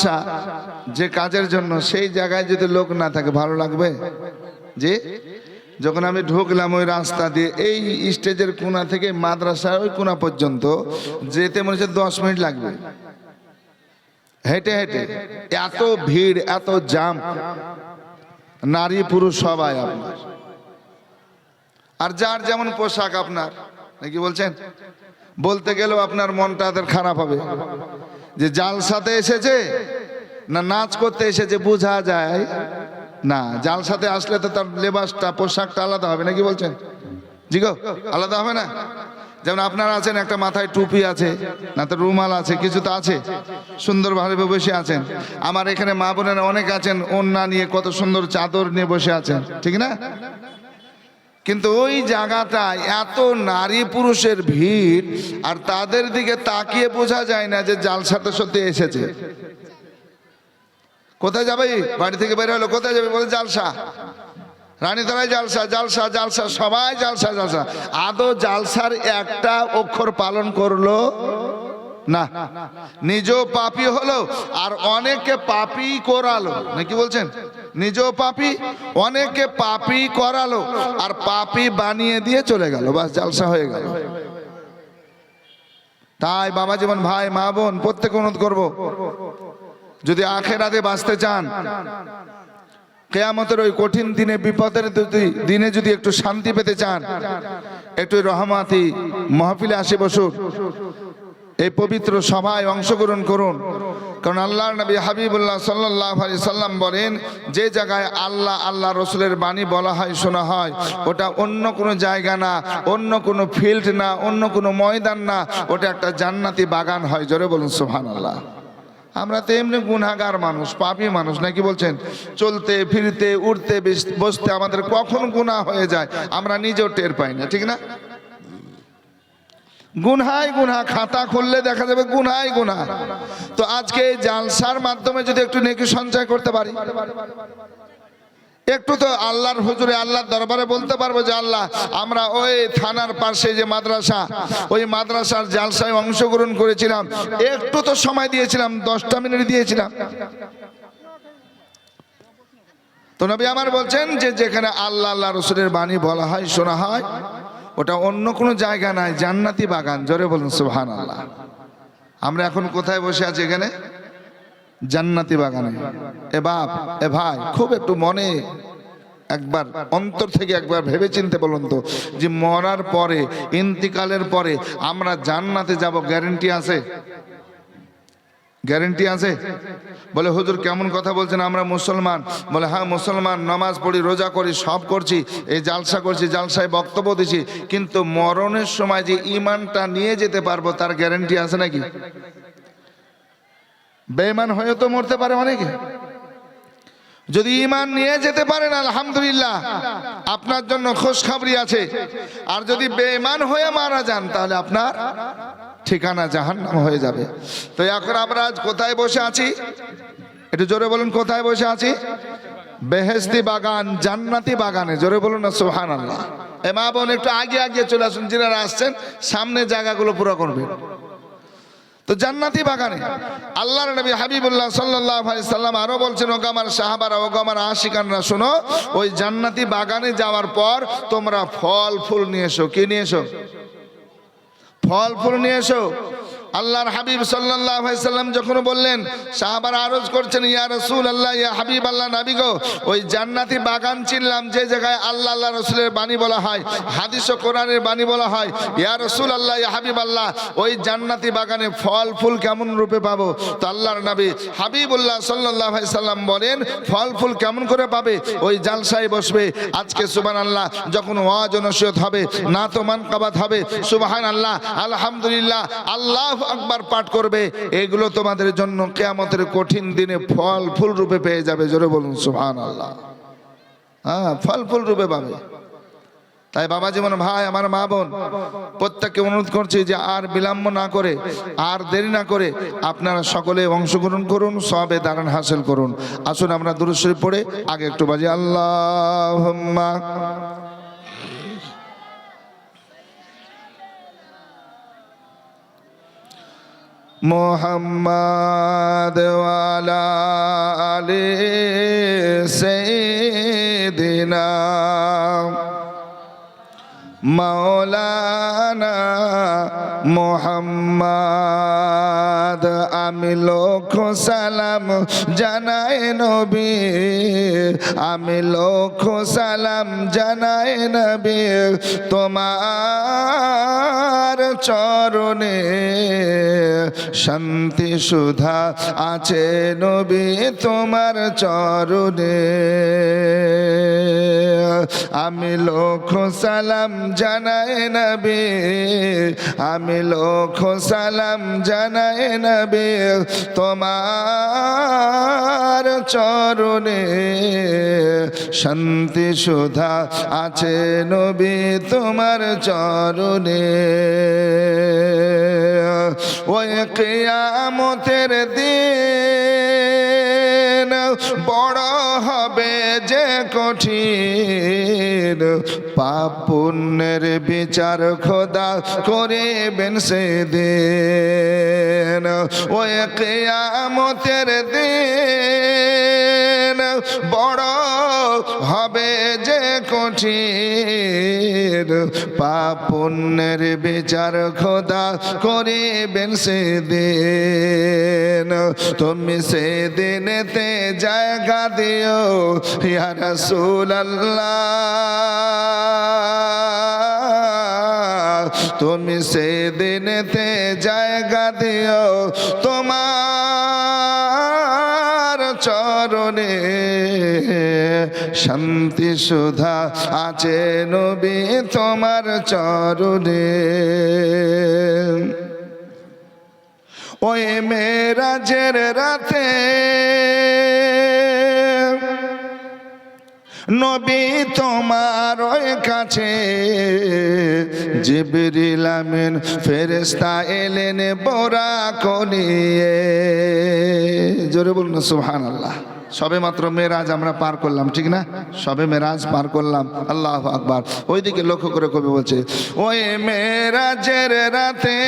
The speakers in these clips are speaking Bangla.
জালসা যে কাজের জন্য, সেই জায়গায় যদি লোক না থাকে ভালো লাগবে? যে যখন আমি ঢুকলাম ওই রাস্তা দিয়ে, এই স্টেজের কোণা থেকে মাদ্রাসার ওই কোণা পর্যন্ত যেতে মনে হচ্ছে 10 মিনিট লাগবে হেঁটে হেঁটে। এত ভিড়, এত জাম, নারী পুরুষ সবাই আপনার। আর যার যেমন পোশাক আপনার, নাকি বলছেন? বলতে গেলেও আপনার মনটা তাদের খারাপ হবে যে জালসাতে এসেছে না নাচ করতে এসেছে, বোঝা যায় না। জালসাতে আসলে তো তার লেবাসটা, পোশাকটা আলাদা হবে, নাকি বলছেন? জি গো, আলাদা হবে না? যেমন আপনারা আছেন, একটা মাথায় টুপি আছে, না তো রুমাল আছে, কিছু তো আছে, সুন্দরভাবে বসে আছেন। আমার এখানে মা বোনেরা অনেক আছেন, ওড়না নিয়ে কত সুন্দর চাদর নিয়ে বসে আছেন, ঠিক না? কিন্তু ওই জায়গাটায় এত নারী পুরুষের ভিড়, আর তাদের দিকে তাকিয়ে বোঝা যায় না যে জালসাতে সত্যি এসেছে। কোথায় যাবে? বাড়ি থেকে বের হলো, কোথায় যাবে? বলে জালসা, রানীতলায় জালসা, জালসা, জালসা, সবাই জালসা, জালসা। আদৌ জালসার একটা অক্ষর পালন করলো না, নিজেও পাপী হলো আর অনেককে পাপী করালো, নাকি বলছেন? নিজেও পাপী, অনেককে পাপী করালো, আর পাপী বানিয়ে দিয়ে চলে গেল, বাস জালসা হয়ে গেল। তাই বাবা জীবন, ভাই, মা বোন, প্রত্যেক অনুরোধ করবো, যদি আখেরাতে বাঁচতে চান, কিয়ামতের ওই কঠিন দিনে, বিপদের দিনে যদি একটু শান্তি পেতে চান, একটু রহমাতি মাহফিলে আসে বসুন, এই পবিত্র সভায় অংশগ্রহণ করুন। কারণ আল্লাহর নবী হাবিবুল্লাহ সাল্লাল্লাহু আলাইহি সাল্লাম বলেন, যে জায়গায় আল্লাহ, আল্লাহ রসুলের বাণী বলা হয়, শোনা হয়, ওটা অন্য কোনো জায়গা না, অন্য কোনো ফিল্ড না, অন্য কোনো ময়দান না, ওটা একটা জান্নাতি বাগান হয়। জোরে বলুন সুবহানাল্লাহ। আমরা তো এমনি গুনাহগার মানুষ, পাপী মানুষ, নাকি বলছেন? চলতে ফিরতে, উঠতে বসতে আমাদের কখন গুনাহ হয়ে যায় আমরা নিজেও টের পাই না, ঠিক না? গুনহাই গুনাহ, খাতা খুললে দেখা যাবে গুনহাই গুনাহ। তো আজকে এই জালসার মাধ্যমে যদি একটু নেকি সঞ্চয় করতে পারি, একটু তো আল্লাহর হুজুরে, আল্লাহর দরবারে বলতে পারবো যে আল্লাহ, আমরা ওই থানার পাশে যে মাদ্রাসা, ওই মাদ্রাসার জালসায় অংশগ্রহণ করেছিলাম, একটু তো সময় দিয়েছিলাম, 10টা মিনিট দিয়েছিলাম। তো নবী আমার বলছেন যে যেখানে আল্লাহ, আল্লাহ রসুলের বাণী বলা হয়, শোনা হয়, ওটা অন্য কোনো জায়গা নাই, জান্নাতি বাগান। জোরে বলুন সুবহানাল্লাহ। আমরা এখন কোথায় বসে আছি? এখানে জান্নাতি বাগানে। এ বাপ, এ ভাই, খুব একটু মনে একবার, অন্তর থেকে একবার ভেবে চিনতে বলুন তো, যে মরার পরে, ইন্তিকালের পরে আমরা জান্নাতে যাব, গ্যারান্টি আছে? গ্যারান্টি আছে? বলে হুজুর কেমন কথা বলছেন, আমরা মুসলমান। বলে হ্যাঁ মুসলমান, নামাজ পড়ি, রোজা করি, সব করছি, এই জালসা করছি, জালসায় বক্তব্য দিছি, কিন্তু মরণের সময় যে ঈমানটা নিয়ে যেতে পারবো তার গ্যারান্টি আছে নাকি? বেঈমান হয়ে তো মরতে পারে অনেকে। যদি ঈমান নিয়ে যেতে পারেন আলহামদুলিল্লাহ, আপনার জন্য খুশখবরি আছে। আর যদি বেঈমান হয়ে মারা যান, তাহলে আপনার ঠিকানা জাহান্নাম হয়ে যাবে। তো এখন আমরা আজ কোথায় বসে আছি? একটু জোরে বলুন, কোথায় বসে আছি? বেহেশতি বাগান, জান্নাতি বাগানে। জোরে বলুন না সুবহানাল্লাহ। এ মা বোন, একটু আগে আগে চলে আসুন, যারা আসছেন সামনে জায়গাগুলো পুরো করবেন। তো জান্নাতি বাগানে আল্লাহর নবী হাবিবুল্লাহ সাল্লাল্লাহু আলাইহি সাল্লাম আরো বলছেন, ওগো আমার সাহাবারা, ওগো আমার আশিকানরা, শোনো, ওই জান্নাতি বাগানে যাওয়ার পর তোমরা ফল ফুল নিয়ে এসো। কি নিয়ে এসো? ফল ফুল নিয়ে এসো। আল্লাহর হাবিব সাল্লাল্লাহু আলাইহি সাল্লাম যখন বললেন, সাহাবারা আরজ করছেন, ইয়া রাসূলুল্লাহ, ইয়া হাবিব আল্লাহ, নবী গো, ওই জান্নাতি বাগান চিনলাম যে জায়গায় আল্লাহ, আল্লাহ রাসূলের বাণী বলা হয়, হাদিস ও কোরআনের বাণী বলা হয়। ইয়া রাসূলুল্লাহ, ইয়া হাবিব আল্লাহ, ওই জান্নাতি বাগানে ফল ফুল কেমন রূপে পাবো? তো আল্লাহর নবী হাবিবুল্লাহ সাল্লাল্লাহু আলাইহি সাল্লাম বলেন, ফল ফুল কেমন করে পাবে? ওই জালসায় বসবে, আজকে সুবহানাল্লাহ যখন ওয়াজ ও নসিহত হবে, নাত ও মানকাবাত হবে, সুবহানাল্লাহ, আলহামদুলিল্লাহ, আল্লাহু আকবার পাঠ করবে, এগুলো তোমাদের জন্য কিয়ামতের কঠিন দিনে ফল ফুল রূপে পেয়ে যাবে। জোরে বলুন সুবহানাল্লাহ। হ্যাঁ, ফল ফুল রূপে পাবে। তাই বাবা জীবন, ভাই, আমার মা বোন, প্রত্যেককে অনুরোধ করছি যে আর বিলম্ব না করে, আর দেরি না করে আপনারা সকলে অংশগ্রহণ করুন, সওয়াবে দারান হাসিল করুন। আসুন আমরা দুরূদ শরীফ পড়ে আগে একটু বাজি আল্লাহুম্মা। মুহাম্মাদ ওয়া আলা আলি সাইয়্যিদিনা মাওলানা মুহাম্মদ। আমি লক্ষ সালাম জানাই নবী, আমি লক্ষ সালাম জানাই নবী তোমার চরণে। শান্তি সুধা আছে নবী তোমার চরণে। আমি লক্ষ সালাম জানাই নবী, আমি লক্ষ সালাম জানাই নবী তোমার চরণে। শান্তি সুধা আছে নবী তোমার চরণে। ওই কিয়ামতের দিন বড় হবে যে কঠিন, পাপ পুণ্যের বিচার খোদা করিবেন সেদিন। ওই কিয়ামতের দিন বড় হবে যে কঠিন, পাপ পুণ্যের বিচার খোদা করিবেন সেদিন। তুমি সেদিনেতে জায়গা দিও ইয়া রাসূলুল্লাহ, তুমি সেদিনেতে জায়গা দিও তোমার চরণে। শান্তি সুধা আছে নবী তোমার চরণে। ওই মেরাজের রাতে নবী তোমার ওই কাছে জিবরিল আমিন ফেরেশতা এলেন বোরাক নিয়ে। জোরে বলুন সুবহানাল্লাহ। সবে মাত্র মেরাজ আমরা পার করলাম, ঠিক না? সবে মেরাজ পার করলাম, আল্লাহু আকবার। ওইদিকে লক্ষ্য করে কবি বলছে, ওই মেরাজের রাতে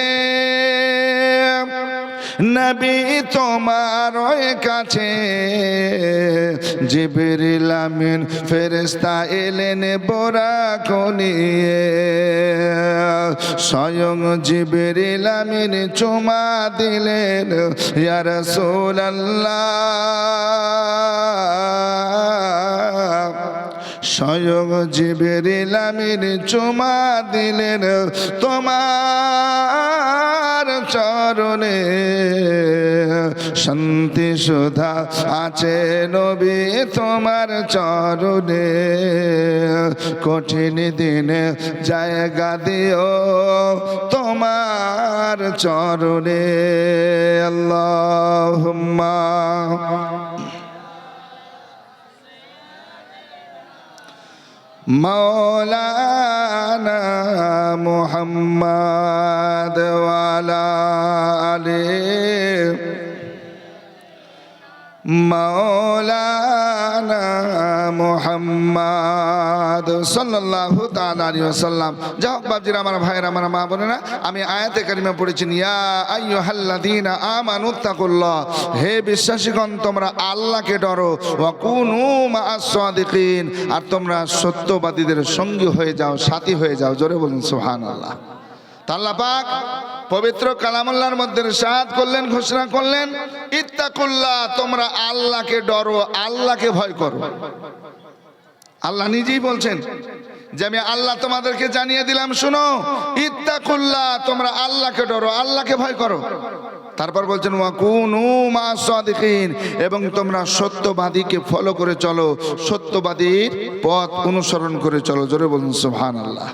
নবী তোমার ওই কাছে জিবরিল আমিন ফেরেশতা এলেন বোরাক নিয়ে। স্বয়ং জিবরিল আমিন চুমা দিলেন ইয়া রাসূলুল্লাহ, স্বয়ং জিবরিল আমিন চুমা দিলেন তোমার চরণে। শান্তি সুধা আছে নবী তোমার চরণে। কঠিন দিনে জায়গা দিও তোমার চরণে। আল্লাহুম্মা মাওলানা মুহাম্মদ ওয়া আলা আলি মাওলানা মুহাম্মদ সাল্লাল্লাহু তাআলা আলাইহি ওয়াসাল্লাম। যাই হোক বাপজিরা, আমার ভাইয়েরা, আমার মা বোনেরা, আমি আয়াতে কারিমা পড়েছি, ইয়া আইয়ুহাল্লাযীনা আমানুত্তাকুল্লাহ, হে বিশ্বাসীগণ তোমরা আল্লাহকে ডরো, ওয়া কুনু মা'আস সাদিকিন, আর তোমরা সত্যবাদীদের সঙ্গী হয়ে যাও, সাথী হয়ে যাও। জোরে বলুন সুবহানাল্লাহ। আল্লাহ পাক পবিত্র কালামুল্লাহর মধ্যে ইরশাদ করলেন, ঘোষণা করলেন, ইত্তাকুল্লাহ, তোমরা আল্লাহকে ডরো, আল্লাহকে ভয় করো। আল্লাহ নিজেই বলছেন যে আমি আল্লাহ তোমাদেরকে জানিয়ে দিলাম, শুনো, ইত্তাকুল্লাহ, তোমরা আল্লাহকে ডরো, আল্লাহকে ভয় করো। তারপর বলছেন ওয়া কুনু মা'আস সাদিকিন, এবং তোমরা সত্যবাদীকে ফলো করে চলো, সত্যবাদীর পথ অনুসরণ করে চলো। জোরে বলুন সুবহানাল্লাহ।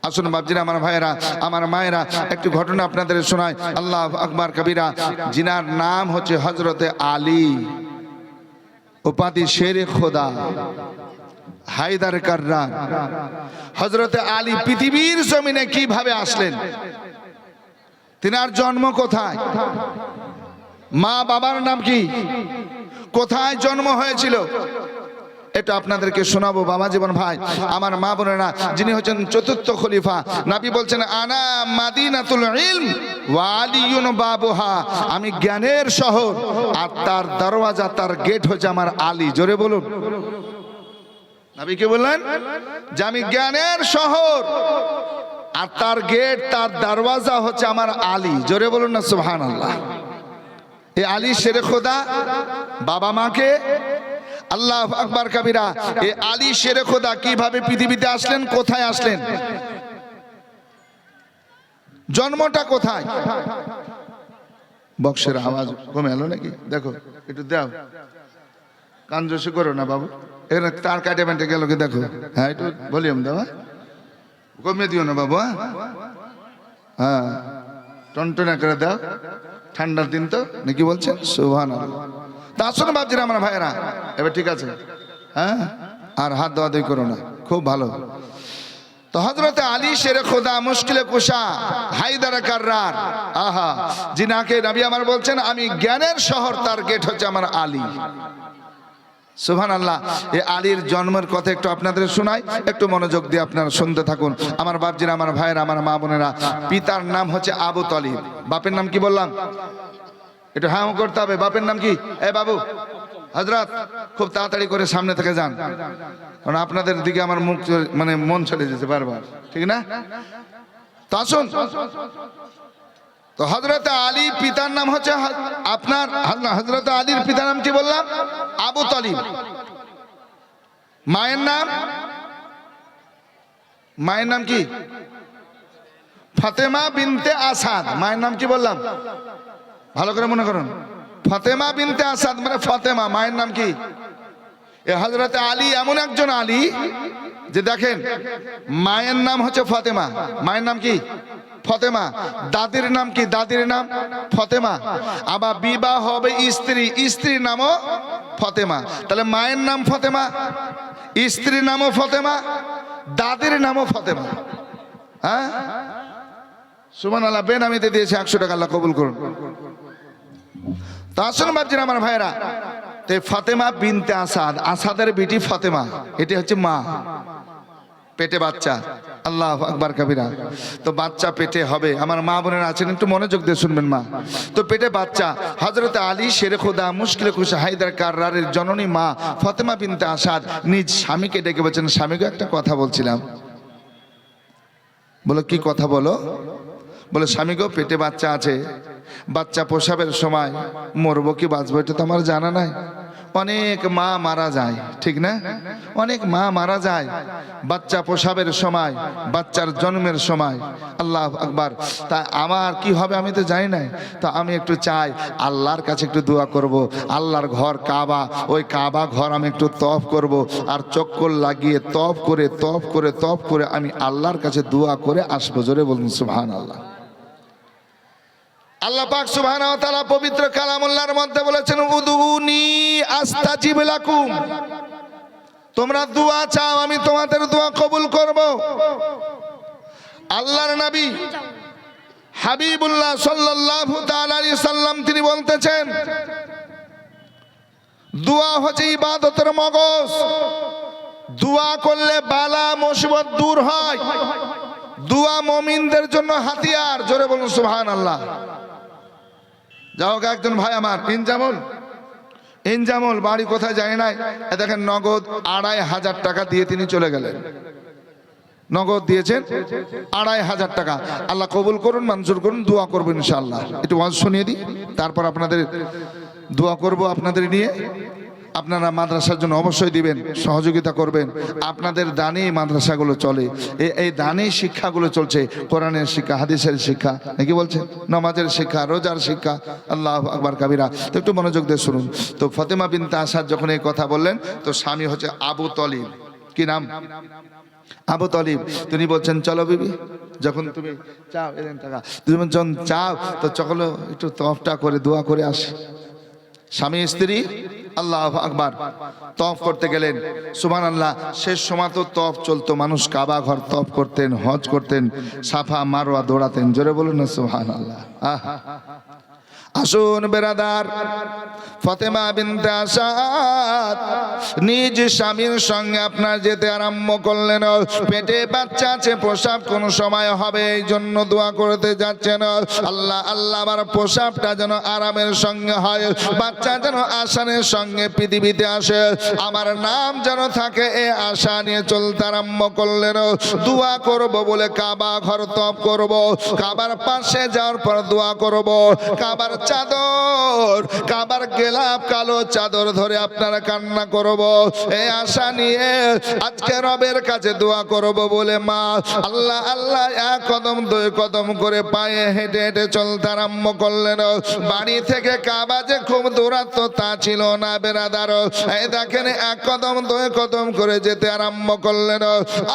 আসুন বাপজিরা, আমার ভাইয়েরা, আমার মায়েরা, একটু ঘটনা আপনাদের শোনায়। আল্লাহু আকবার কবিরা। জিনার নাম হচ্ছে হযরতে আলী, উপাধি শেরে খোদা, হায়দার কাররার। হযরতে আলী পৃথিবীর জমিনে কিভাবে আসলেন, তিনার জন্ম কোথায়, মা বাবার নাম কি, কোথায় জন্ম হয়েছিল, এটা আপনাদেরকে শোনাবো বাবা জীবন ভাই, আমার মা বোনেরা, যিনি হচ্ছেন চতুর্থ খলিফা। নবী বলছেন আনা মাদিনাতুল ইলম ওয়া আলিয়ুন বাবুহা, আমি জ্ঞানের শহর আর তার দরওয়াজা, তার গেট হচ্ছে আমার আলী। জোরে বলুন। নবী কি বললেন? যে আমি জ্ঞানের শহর আর তার গেট, তার দরওয়াজা হচ্ছে আমার আলী। জোরে বলুন না সুবহানাল্লাহ। এই আলী শেরে খোদা বাবা মাকে, আল্লাহ আকবার কবিরা, এই আলী শেরে খোদা কিভাবে পৃথিবীতে আসলেন, কোথায় আসলেন, জন্মটা কোথায়? বক্সের আওয়াজ কমে এলো নাকি? দেখো একটু দাও, কান জোশি করো না বাবু, এখানে তার কাটে মেটে গেল কি দেখো। হ্যাঁ একটু ভলিউম দাও, কমে দিও না বাবু। হ্যাঁ টনটনা করে দাও, ঠান্ডার দিন তো নাকি বলছেন? সুবহানাল্লাহ। তা আসুন বাপজিরা আমার ভাইয়েরা, এবার ঠিক আছে? হ্যাঁ, আর হাত দেওয়া দেই করো না, খুব ভালো। তো হযরতে আলী শেরে খোদা মুশকিলে কুশা হায়দার কাররার, আহা, যিনাকে নবী আমার বলছেন আমি জ্ঞানের শহর, তার গেট হচ্ছে আমার আলী। সুবহানাল্লাহ। এই আলীর জন্মের কথা একটু আপনাদের শোনাই, একটু মনোযোগ দিয়ে আপনারা শুনতে থাকুন আমার বাপজিরা আমার ভাইয়েরা আমার মা বোনেরা। পিতার নাম হচ্ছে আবু তালিব, বাপের নাম কি বললাম? একটু হ্যাঁ করতে হবে। বাপের নাম কি? এ বাবু হযরত খুব তাড়াতাড়ি করে সামনে থেকে যান, কারণ আপনাদের দিকে আমার মুখ মানে মন চলে যেতে বারবার, ঠিক না? তো আসুন। তো হযরত আলী পিতার নাম হচ্ছে আপনার, হযরত আলীর পিতার নাম কি বললাম? আবু তালিব। মায়ের নাম, মায়ের নাম কি? ফাতেমা বিনতে আসাদ। মায়ের নাম কি বললাম? ভালো করে মনে করুন, ফাতেমা বিনতে আসাদ মানে ফাতেমা। মায়ের নাম কি? এ হযরত আলী এমন একজন আলী যে দেখেন মায়ের নাম হচ্ছে ফাতেমা, মায়ের নাম কি? ফাতেমা। দাদির নাম কি? দাদির নাম ফাতেমা। আবার বিবাহ হবে স্ত্রী, স্ত্রীর নামও ফাতেমা। তাহলে মায়ের নাম ফাতেমা, স্ত্রীর নামও ফাতেমা, দাদির নামও ফাতেমা। হ্যাঁ সুবহানাল্লাহ। বেনামিতে দিয়েছে 100 টাকা, আল্লাহ কবুল করুন। তা আসুন বাপজিরা আমার ভাইরা, তো ফাতেমা বিনতে আসাদ, আসাদের বিটি ফাতেমা, এটি হচ্ছে মা। পেটে বাচ্চা, আল্লাহ আকবার কবিরা। তো বাচ্চা পেটে হবে, আমার মা বোনেরা আছেন একটু মনোযোগ দিয়ে শুনবেন মা। তো পেটে বাচ্চা, হযরত আলী শেরে খোদা মুশকিলে কুশা হায়দার কাররারের জননী মা ফাতেমা বিনতে আসাদ নিজ স্বামীকে ডেকে বলছেন, স্বামীকে একটা কথা বলছিলাম। বলো কি কথা বলো? বলে স্বামী গো, পেটে বাচ্চা আছে, বাচ্চা প্রসবের সময় মরবো কি বাঁচবো এটা তো আমার জানা নাই। অনেক মা মারা যায়, ঠিক না? অনেক মা মারা যায় বাচ্চা প্রসবের সময়, বাচ্চার জন্মের সময়। আল্লাহ আকবার। তা আমার কি হবে আমি তো জানি না। তো আমি একটু চাই আল্লাহর কাছে একটু দোয়া করব। আল্লাহর ঘর কাবা, ওই কাবা ঘর আমি একটু তওয়াফ করব, আর চক্কর লাগিয়ে তওয়াফ করে তওয়াফ করে তওয়াফ করে আমি আল্লাহর কাছে দোয়া করে আসবো। জোরে বলুন সুবহানাল্লাহ। আল্লাহ পাক সুবহানাহু ওয়া তাআলা পবিত্র কালামুল্লাহর মধ্যে বলেছেন উদুনি আস্তাজিব লাকুম, তোমরা দোয়া চাও আমি তোমাদের দোয়া কবুল করব। আল্লাহর নবী হাবিবুল্লাহ সাল্লাল্লাহু তাআলা আলাইহি সাল্লাম তিনি বলতেছেন দোয়া হচ্ছে ইবাদতের মগজ। দোয়া করলে বালা মুসিবত দূর হয়। দোয়া মুমিনদের জন্য হাতিয়ার। জোরে বলুন সুবহানাল্লাহ। যাও একজন ভাই আমার ইনজামুল বাড়ি কোথায় যায় নাই, দেখেন নগদ 2500 টাকা দিয়ে তিনি চলে গেলেন। নগদ দিয়েছেন 2500 টাকা। আল্লাহ কবুল করুন, মঞ্জুর করুন, দোয়া করবো ইনশাআল্লাহ। একটু ওয়াজ শুনিয়ে দিই, তারপর আপনাদের দোয়া করব আপনাদের নিয়ে। আপনারা মাদ্রাসার জন্য অবশ্যই দিবেন, সহযোগিতা করবেন। আপনাদের দানে মাদ্রাসাগুলো চলে, এই দানে শিক্ষাগুলো চলছে। কোরআনের শিক্ষা, হাদিসের শিক্ষা, নাকি বলছেন, নামাজের শিক্ষা, রোজার শিক্ষা। আল্লাহু আকবার কাবীরা। তো একটু মনোযোগ দিয়ে শুনুন। তো ফাতেমা বিনতে আসাদ যখন এই কথা বললেন, তো স্বামী হচ্ছে আবু তালিব। কি নাম? আবু তালিব। তিনি বলছেন চলো বিবি, যখন তুমি চাও এলেন টাকা, তুমি যখন চাও তো চলো একটু তওয়াফটা করে দোয়া করে আসি। স্বামী স্ত্রী আল্লাহু আকবার তওয়াফ করতে গেলেন। সুবহানাল্লাহ। শেষ সময় তো তওয়াফ চলতো, মানুষ কাবা ঘর তওয়াফ করতেন, হজ করতেন, সাফা মারওয়া দৌড়াতেন। জোরে বলুন না সুবহানাল্লাহ। আসুন বেরাদার, ফাতেমা বিনতে আসাদ নিজ স্বামীর সঙ্গে আপনার যেতে আরম্ভ করলেন। পেটে বাচ্চা আছে, প্রসাব কোন সময় হবে এই জন্য দোয়া করতে যাচ্ছেন, আল্লাহ আল্লাহ আমার প্রসাবটা যেন আরামের সঙ্গে হয়, বাচ্চা যেন আসানের সঙ্গে পৃথিবীতে আসে, আমার নাম যেন থাকে, এ আশা নিয়ে চলতে আরম্ভ করলেন। দোয়া করব বলে কাবা ঘর তপ করব, কাবার পাশে যাওয়ার পর দোয়া করব, কাবার চাদর, কাবার গেলাপ কালো চাদর ধরে আপনারা কান্না করব, এই আশা নিয়ে আজকে রবের কাছে দোয়া করব বলে মা আল্লাহ আল্লাহ এক কদম দুই কদম করে পায়ে হেঁটে হেঁটে চলতে আরম্ভ করলেন। বাড়ি থেকে কাবা যে খুব দূরত্ব তা ছিল না বেরাদার, এই দেখেন এক কদম দুই কদম করে যেতে আরম্ভ করলেন।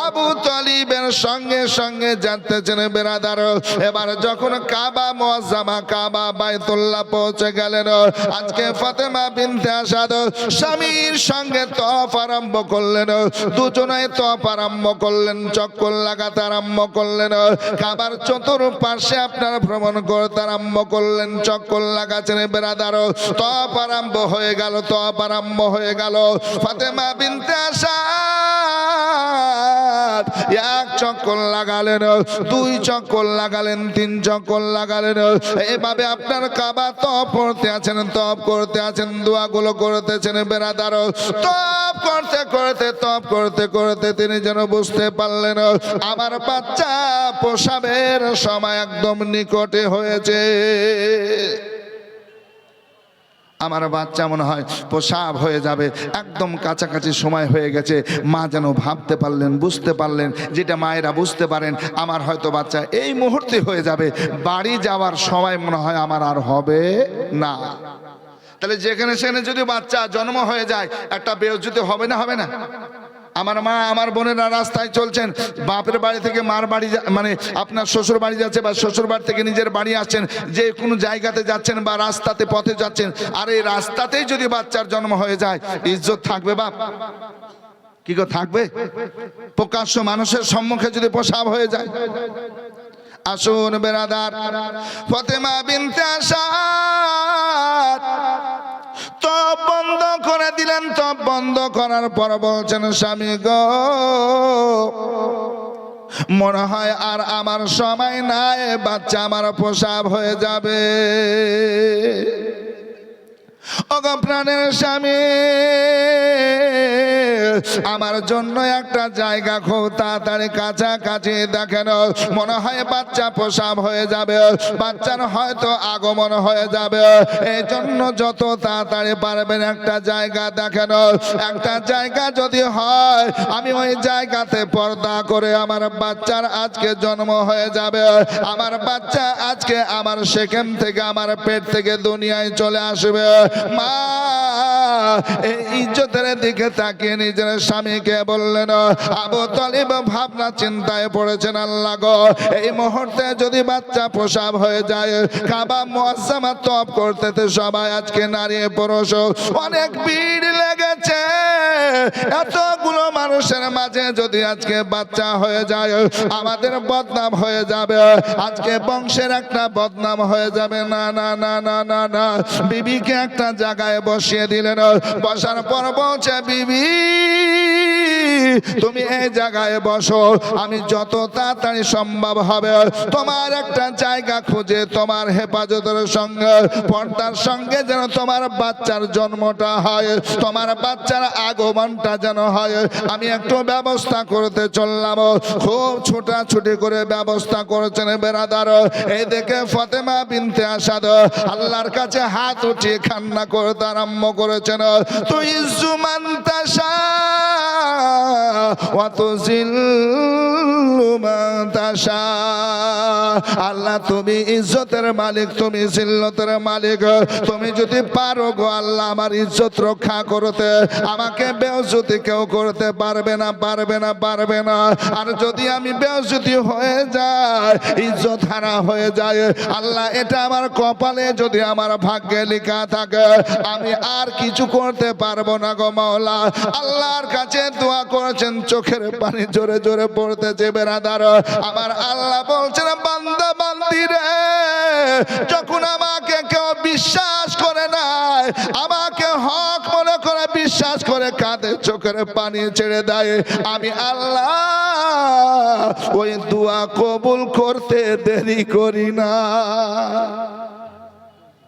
আবু তালিবের সঙ্গে সঙ্গে যাচ্ছেন বেরাদার। এবার যখন কাবা মুআজ্জামা কাবা বাইতুল্লাহ পৌঁছে গেলেন, আজকে ফাতেমা বিনতে আসাদ স্বামীর সঙ্গে তওয়াফ আরম্ভ করলেন, দুজনেই তওয়াফ আরম্ভ করলেন, চক্কর লাগাতে আরম্ভ করলেন, কাবার চতুর্পাশে আপনারা ভ্রমণ করতে আরম্ভ করলেন, চক্কর লাগাচ্ছেন বেরাদার। তওয়াফ আরম্ভ হয়ে গেল, তওয়াফ আরম্ভ হয়ে গেল। ফাতেমা বিনতে আসাদ এক চক্কর লাগালেন, দুই চক্কর লাগালেন, তিন চক্কর লাগালেন, এভাবে আপনার কাবা তওয়াফ করতে আছেন, তওয়াফ করতে আছেন, দোয়াগুলো করতেছেন বেরাদার। তওয়াফ করতে করতে তওয়াফ করতে করতে তিনি যেন বুঝতে পারলেন আমার বাচ্চা প্রসাবের সময় একদম নিকটে হয়েছে, আমার বাচ্চা মনে হয় প্রসাব হয়ে যাবে, একদম কাছাকাছি সময় হয়ে গেছে। মা যেন ভাবতে পারলেন, বুঝতে পারলেন, যেটা মায়েরা বুঝতে পারেন আমার হয়তো বাচ্চা এই মুহূর্তে হয়ে যাবে, বাড়ি যাওয়ার সময় মনে হয় আমার আর হবে না। তাহলে যেখানে সেখানে যদি বাচ্চা জন্ম হয়ে যায় একটা বেইজ্জতি হবে না, হবে না? আমার মা আমার বোনেরা রাস্তায় চলছেন, বাপের বাড়ি থেকে মার বাড়ি মানে আপনার শ্বশুর বাড়ি যাচ্ছে, বা শ্বশুর বাড়ি থেকে নিজের বাড়ি আসছেন, যে কোনো জায়গাতে যাচ্ছেন বা রাস্তাতে পথে যাচ্ছেন, আর এই রাস্তাতেই যদি বাচ্চার জন্ম হয়ে যায় ইজ্জত থাকবে বাপ? কি গো থাকবে? প্রকাশ্য মানুষের সম্মুখে যদি প্রসাব হয়ে যায়। আসুন বেরাদার, ফাতেমা বিনতে আসাদ তওয়াফ বন্ধ করে দিলেন। তওয়াফ বন্ধ করার পর বলছেন স্বামী গো, মনে হয় আর আমার সময় নাই, বাচ্চা আমার প্রসাব হয়ে যাবে। ওগো প্রাণের স্বামী, আমার জন্য একটা জায়গা খুব তাড়াতাড়ি কাছাকাছি দেখেন, মনে হয় বাচ্চা প্রসাব হয়ে যাবে, বাচ্চার হয়তো আগমন হয়ে যাবে, এই জন্য যত তাড়াতাড়ি পারবেন একটা জায়গা দেখেন, একটা জায়গা যদি হয় আমি ওই জায়গাতে পর্দা করে আমার বাচ্চার আজকে জন্ম হয়ে যাবে, আমার বাচ্চা আজকে আমার সেখান থেকে আমার পেট থেকে দুনিয়ায় চলে আসবে। মা এই ইজ্জতের দিকে তাকিয়ে নিজের স্বামীকে বললেন, আবু তালিব ভাবনা চিন্তায় পড়েছেন, আল্লাহ গো এই মুহূর্তে যদি বাচ্চা প্রসাব হয়ে যায়, কাবা মুআজ্জামা তওয়াফ করতে সবাই আজকে নারী পুরুষ অনেক ভিড় লেগেছে, এতগুলো মানুষের মাঝে যদি আজকে বাচ্চা হয়ে যায় আমাদের বদনাম হয়ে যাবে, আজকে বংশের একটা বদনাম হয়ে যাবে। না না না না না না, বিবিকে একটা জায়গায় বসিয়ে দিলেন, বসার পর বলছে বিবি তুমি এই জায়গায় বসো, আমি যত তাড়াতাড়ি সম্ভব হবে তোমার একটা জায়গা খুঁজে তোমার হেফাজতের সঙ্গে পর্দার সঙ্গে যেন তোমার বাচ্চার জন্মটা হয়, তোমার বাচ্চার আগমনটা যেন হয়, আমি একটু ব্যবস্থা করতে চললাম। খুব ছোটাছুটি করে ব্যবস্থা করেছেন বেরাদার। এই দেখে ফাতেমা বিনতে আসাদ আল্লাহর কাছে হাত উঠিয়ে কান্না করতে আরম্ভ করেছেন, তুই জুমান্তাসা আল্লাহ তুমি ইজ্জতের মালিক, তুমি জিল্লতের মালিক, তুমি যদি পারো গো আল্লাহ আমার ইজ্জত রক্ষা করতে, আমাকে বেইজ্জতি কেউ করতে পারবে না, পারবে না, পারবে না। আর যদি আমি বেইজ্জতি হয়ে যাই, ইজ্জত হারা হয়ে যায়, আল্লাহ এটা আমার কপালে যদি আমার ভাগ্যে লেখা থাকে, আমি আর কিছু করতে পারবো না গো মাওলা। আল্লাহর কাছে দোয়া করেছেন, চোখের পানি জোরে জোরে পড়তেছে বেরাদার। আমার আল্লাহ বলছেন বান্দা বান্দা বান্দি রে, যখন আমাকে কেউ বিশ্বাস করে না, আমাকে হক মনে করে বিশ্বাস করে কাঁদে, চোখের পানি ছেড়ে দেয়, আমি আল্লাহ ওই দোয়া কবুল করতে দেরি করি না।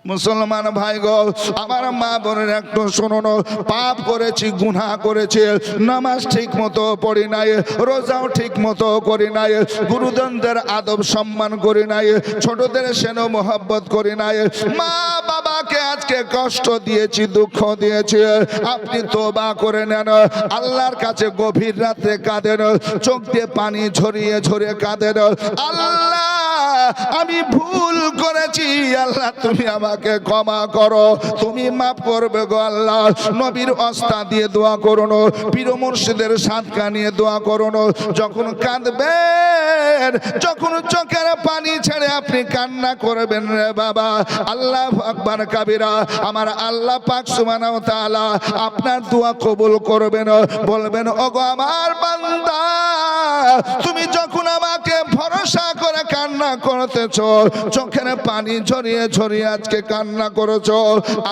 মুসলমান ভাই গো, আমার মা বোনের একটু শুনুন, পাপ করেছি, গুনাহ করেছি, নামাজ ঠিক মতো পড়ি নাই, রোজাও ঠিক মতো করি নাই, গুরুজনদের আদব সম্মান করি নাই, ছোটদের স্নেহ মোহব্বত করি নাই, মা বাবাকে আজকে কষ্ট দিয়েছি, দুঃখ দিয়েছি। আপনি তওবা করে নেন, আল্লাহর কাছে গভীর রাতে কাঁদেন, চোখ দিয়ে পানি ঝরিয়ে ঝরিয়ে কাঁদেন, আল্লাহ আমি ভুল করেছি, আল্লাহ তুমি আমাকে ক্ষমা করো, তুমি মাফ করবে গো আল্লাহ। নবীর ওস্তাদ দিয়ে দোয়া করুন, পীর মুর্শিদের সাদকা নিয়ে দোয়া করুন। যখন কাঁদবেন, যখন চোখের পানি ছেড়ে আপনি কান্না করবেন রে বাবা, আল্লাহু আকবার কাবীরা, আমার আল্লাহ পাক সুবহানাহু ওয়া তাআলা আপনার দোয়া কবুল করবেন। বলবেন ওগো আমার বান্দা, তুমি যখন আমাকে ভরসা করে কান্না করতেছো, চোখের পানি ঝরিয়ে ঝরিয়ে আজকে কান্না করেছো,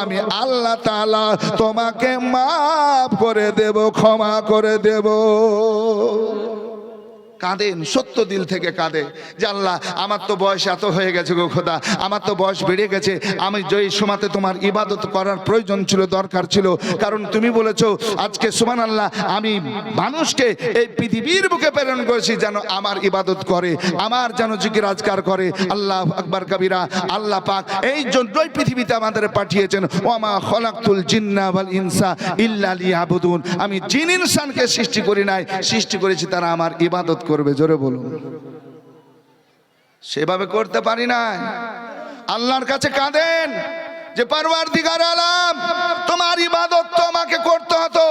আমি আল্লাহ তাআলা তোমাকে মাফ করে দেব, ক্ষমা করে দেব। কাঁদেন, সত্য দিল থেকে কাঁদে যে আল্লাহ আমার তো বয়স এত হয়ে গেছে গো খোদা, আমার তো বয়স বেড়ে গেছে, আমি যেই সময়তে তোমার ইবাদত করার প্রয়োজন ছিল, দরকার ছিল, কারণ তুমি বলেছো আজকে সুবহানাল্লাহ আমি মানুষকে এই পৃথিবীর বুকে প্রেরণ করেছি যেন আমার ইবাদত করে, আমার যেন জিকির আজকার করে। আল্লাহু আকবার কাবীরা, আল্লাহ পাক এই জন্যই পৃথিবীতে আমাদের পাঠিয়েছেন, ওয়ামা খলাকতুল জিন্না ওয়াল ইনসা ইল্লা লিয়াবুদুন, আমি জিন ইনসানকে সৃষ্টি করি নাই, সৃষ্টি করেছি তারা আমার ইবাদত করবে। জোরে বলুন। সেভাবে করতে পারি না, আল্লাহর কাছে কাঁদেন যে পরওয়ারদিগার আলম তোমার ইবাদত তো আমাকে করতে হতো,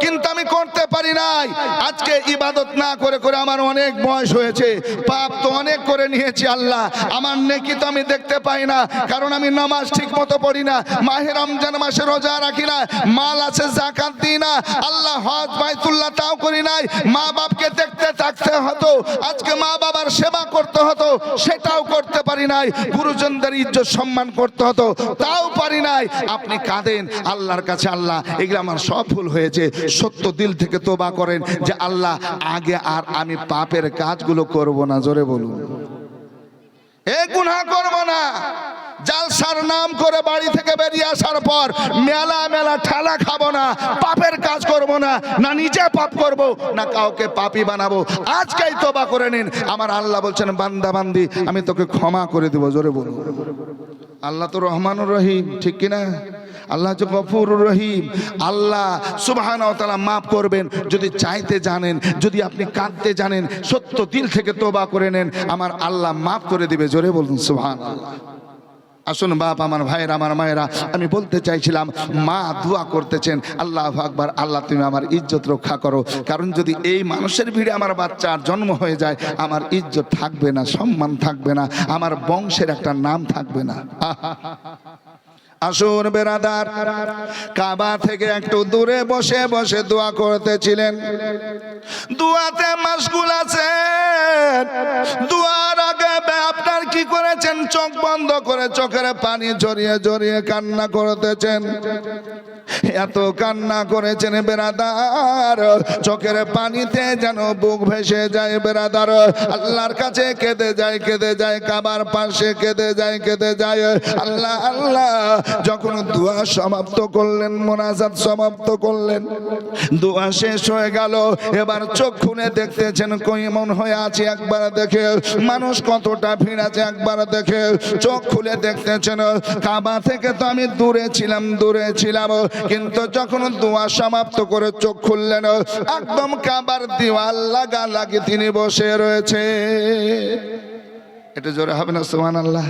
কিন্তু আমি করতে পারি নাই। আজকে ইবাদত না করে করে আমার অনেক বয়স হয়েছে, পাপ তো অনেক করে নিয়েছি আল্লাহ, আমার নেকি তো আমি দেখতে পাই না, কারণ আমি নামাজ ঠিক মতো পড়ি না, মাহে রমজান মাসে রোজা রাখি না, মাল আছে যাকাত দিই না, আল্লাহ হজ বাইতুল্লাহ তাও করি নাই, মা বাপকে দেখতে থাকতে হতো, আজকে মা বাবার সেবা করতে হতো, সেটাও করতে পারি নাই, গুরুজনদের ইজ্জত সম্মান করতে হতো, তাও পারি নাই। আপনি কাঁদেন আল্লাহর কাছে, আল্লাহ এগুলো আমার সব ভুল হয়েছে, সত্য দিল থেকে তওবা করেন যে আল্লাহ আগে আর আমি পাপের কাজগুলো করব না। জোরে বলুন। এ গুনাহ করব না। জালসার নাম করে বাড়ি থেকে বেরিয়ে আসার পর মেলা মেলা ঠেলা খাবো না, পাপের কাজ করব না, না নিজে পাপ করব না কাউকে পাপী বানাবো। আজকেই তওবা করে নিন, আমার আল্লাহ বলছেন বান্দা বান্দি আমি তোকে ক্ষমা করে দেব। জোরে বলুন। আল্লাহ তো রহমানুর রহিম, ঠিক কিনা? আল্লাহ হচ্ছে গফুরুর রহিম। আল্লাহ সুবহানাহু ওয়া তাআলা মাফ করবেন যদি চাইতে জানেন, যদি আপনি কাঁদতে জানেন, সত্য দিল থেকে তওবা করে নেন, আমার আল্লাহ মাফ করে দিবে। জোরে বলুন সুবহানাল্লাহ। আসুন বাপ, আমার ভাইয়েরা, আমার মায়েরা, আমি বলতে চাইছিলাম মা দোয়া করতেছেন, আল্লাহু আকবার, আল্লাহ তুমি আমার ইজ্জত রক্ষা করো, কারণ যদি এই মানুষের ভিড়ে আমার বাচ্চার জন্ম হয়ে যায়, আমার ইজ্জত থাকবে না, সম্মান থাকবে না, আমার বংশের একটা নাম থাকবে না। আসুন বেরাদার, কাবা থেকে একটু দূরে বসে বসে দোয়া করতেছিলেন, দোয়াতে মশগুল আছেন। দোয়ার আগে আপনার কি করেছেন? চোখ বন্ধ করে চোখের পানি জড়িয়ে জড়িয়ে কান্না করতেছেন। এত কান্না করেছেন বেরাদার, চোখের পানিতে যেন বুক ভেসে যায় বেরাদার। আল্লাহর কাছে কেঁদে যায়, কেঁদে যায়, কাবার পাশে কেঁদে যায়, কেঁদে যায়। আল্লাহ আল্লাহ যখন দোয়া সমাপ্ত করলেন, মোনাজাত সমাপ্ত করলেন, দোয়া শেষ হয়ে গেল, এবার চোখ খুলে দেখতেছেন কেমন হয়ে আছে একবার দেখে, মানুষ কতটা ভিড় আছে একবার দেখে, চোখ খুলে দেখতেছেন কাবা থেকে তো আমি দূরে ছিলাম, দূরে ছিলাম, কিন্তু যখন দোয়া সমাপ্ত করে চোখ খুললেন, একদম কাবার দেওয়াল লাগালাগি তিনি বসে রয়েছে। এটা জোরে হবে না সুবহানাল্লাহ?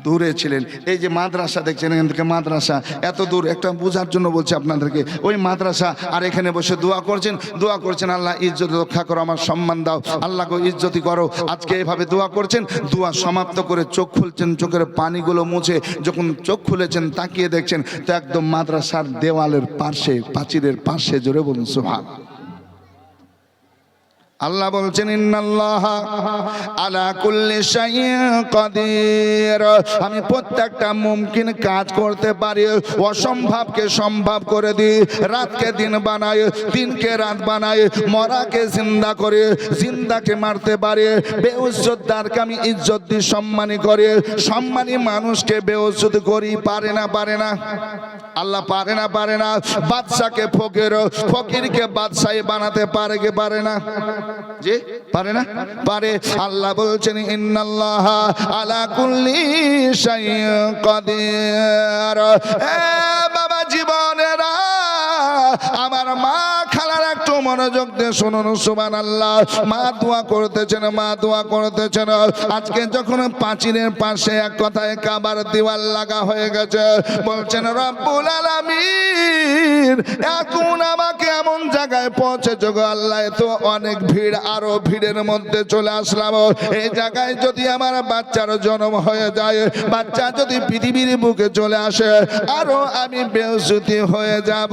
দূরে ছিলেন। এই যে মাদ্রাসা দেখছেন, এখান থেকে মাদ্রাসা এত দূর, একটা বোঝার জন্য বলছি আপনাদেরকে, ওই মাদ্রাসা আর এখানে বসে দোয়া করছেন, দোয়া করছেন আল্লাহ ইজ্জত রক্ষা করো, আমার সম্মান দাও, আল্লাহকে ইজ্জতি করো। আজকে এভাবে দোয়া করছেন, দোয়া সমাপ্ত করে চোখ খুলছেন, চোখের পানিগুলো মুছে যখন চোখ খুলেছেন তাকিয়ে দেখছেন তো একদম মাদ্রাসার দেওয়ালের পাশে, প্রাচীরের পাশে। জোরে বলুন সুবহান। আল্লাহ বলছেন ইন্নাল্লাহা আলা কুল্লি শাইইন কাদির, আমি প্রত্যেকটা মুমকিন কাজ করতে পারি, অসম্ভবকে সম্ভব করে দিই, রাতকে দিন বানাই, দিনকে রাত বানাই, মরাকে জিন্দা করে, জিন্দাকে মারতে পারি, বেইজ্জতদারকে আমি ইজ্জত দিই, সম্মানী করে, সম্মানী মানুষকে বেইজ্জত করি। পারে না? পারে না? আল্লাহ পারে না? পারে না? বাদশাকে ফকির, ফকিরকে বাদশাহী বানাতে পারে কি পারে না? জি পারে না? পারে। আল্লাহ বলছেন ইন্নাল্লাহা আলা কুল্লি শাইইন কাদির। এ বাবা জীবনেরা, আমার মা খালার একটু মনোযোগ দিয়ে শুনুন, সুবহানাল্লাহ। মা দোয়া করতেছেন, মা দোয়া করতেছেন। আজকে যখন পাঁচিলের পাশে এক কথায় কাবার দেওয়াল লাগা হয়ে গেছে, বলছেন রব্বুল আলামিন এখন আমাকে এমন জায়গায় পৌঁছেছো গো আল্লাহ, তো অনেক ভিড়, আরো ভিড়ের মধ্যে চলে আসলাম। এই জায়গায় যদি আমার বাচ্চার জন্ম হয়ে যায়, বাচ্চা যদি পৃথিবীর বুকে চলে আসে, আরো আমি বেইজ্জতি হয়ে যাব।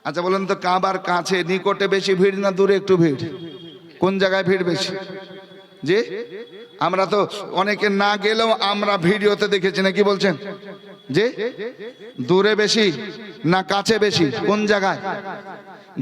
আচ্ছা বলেন তো, কাবার কাছে নিকটে বেশি ভিড় না দূরে একটু ভিড়? কোন জায়গায় ভিড় বেশি? জি, আমরা তো অনেকে না গেলেও আমরা ভিডিওতে দেখেছি, না কি বলছেন? যে দূরে বেশি না কাছে বেশি? কোন জায়গায়?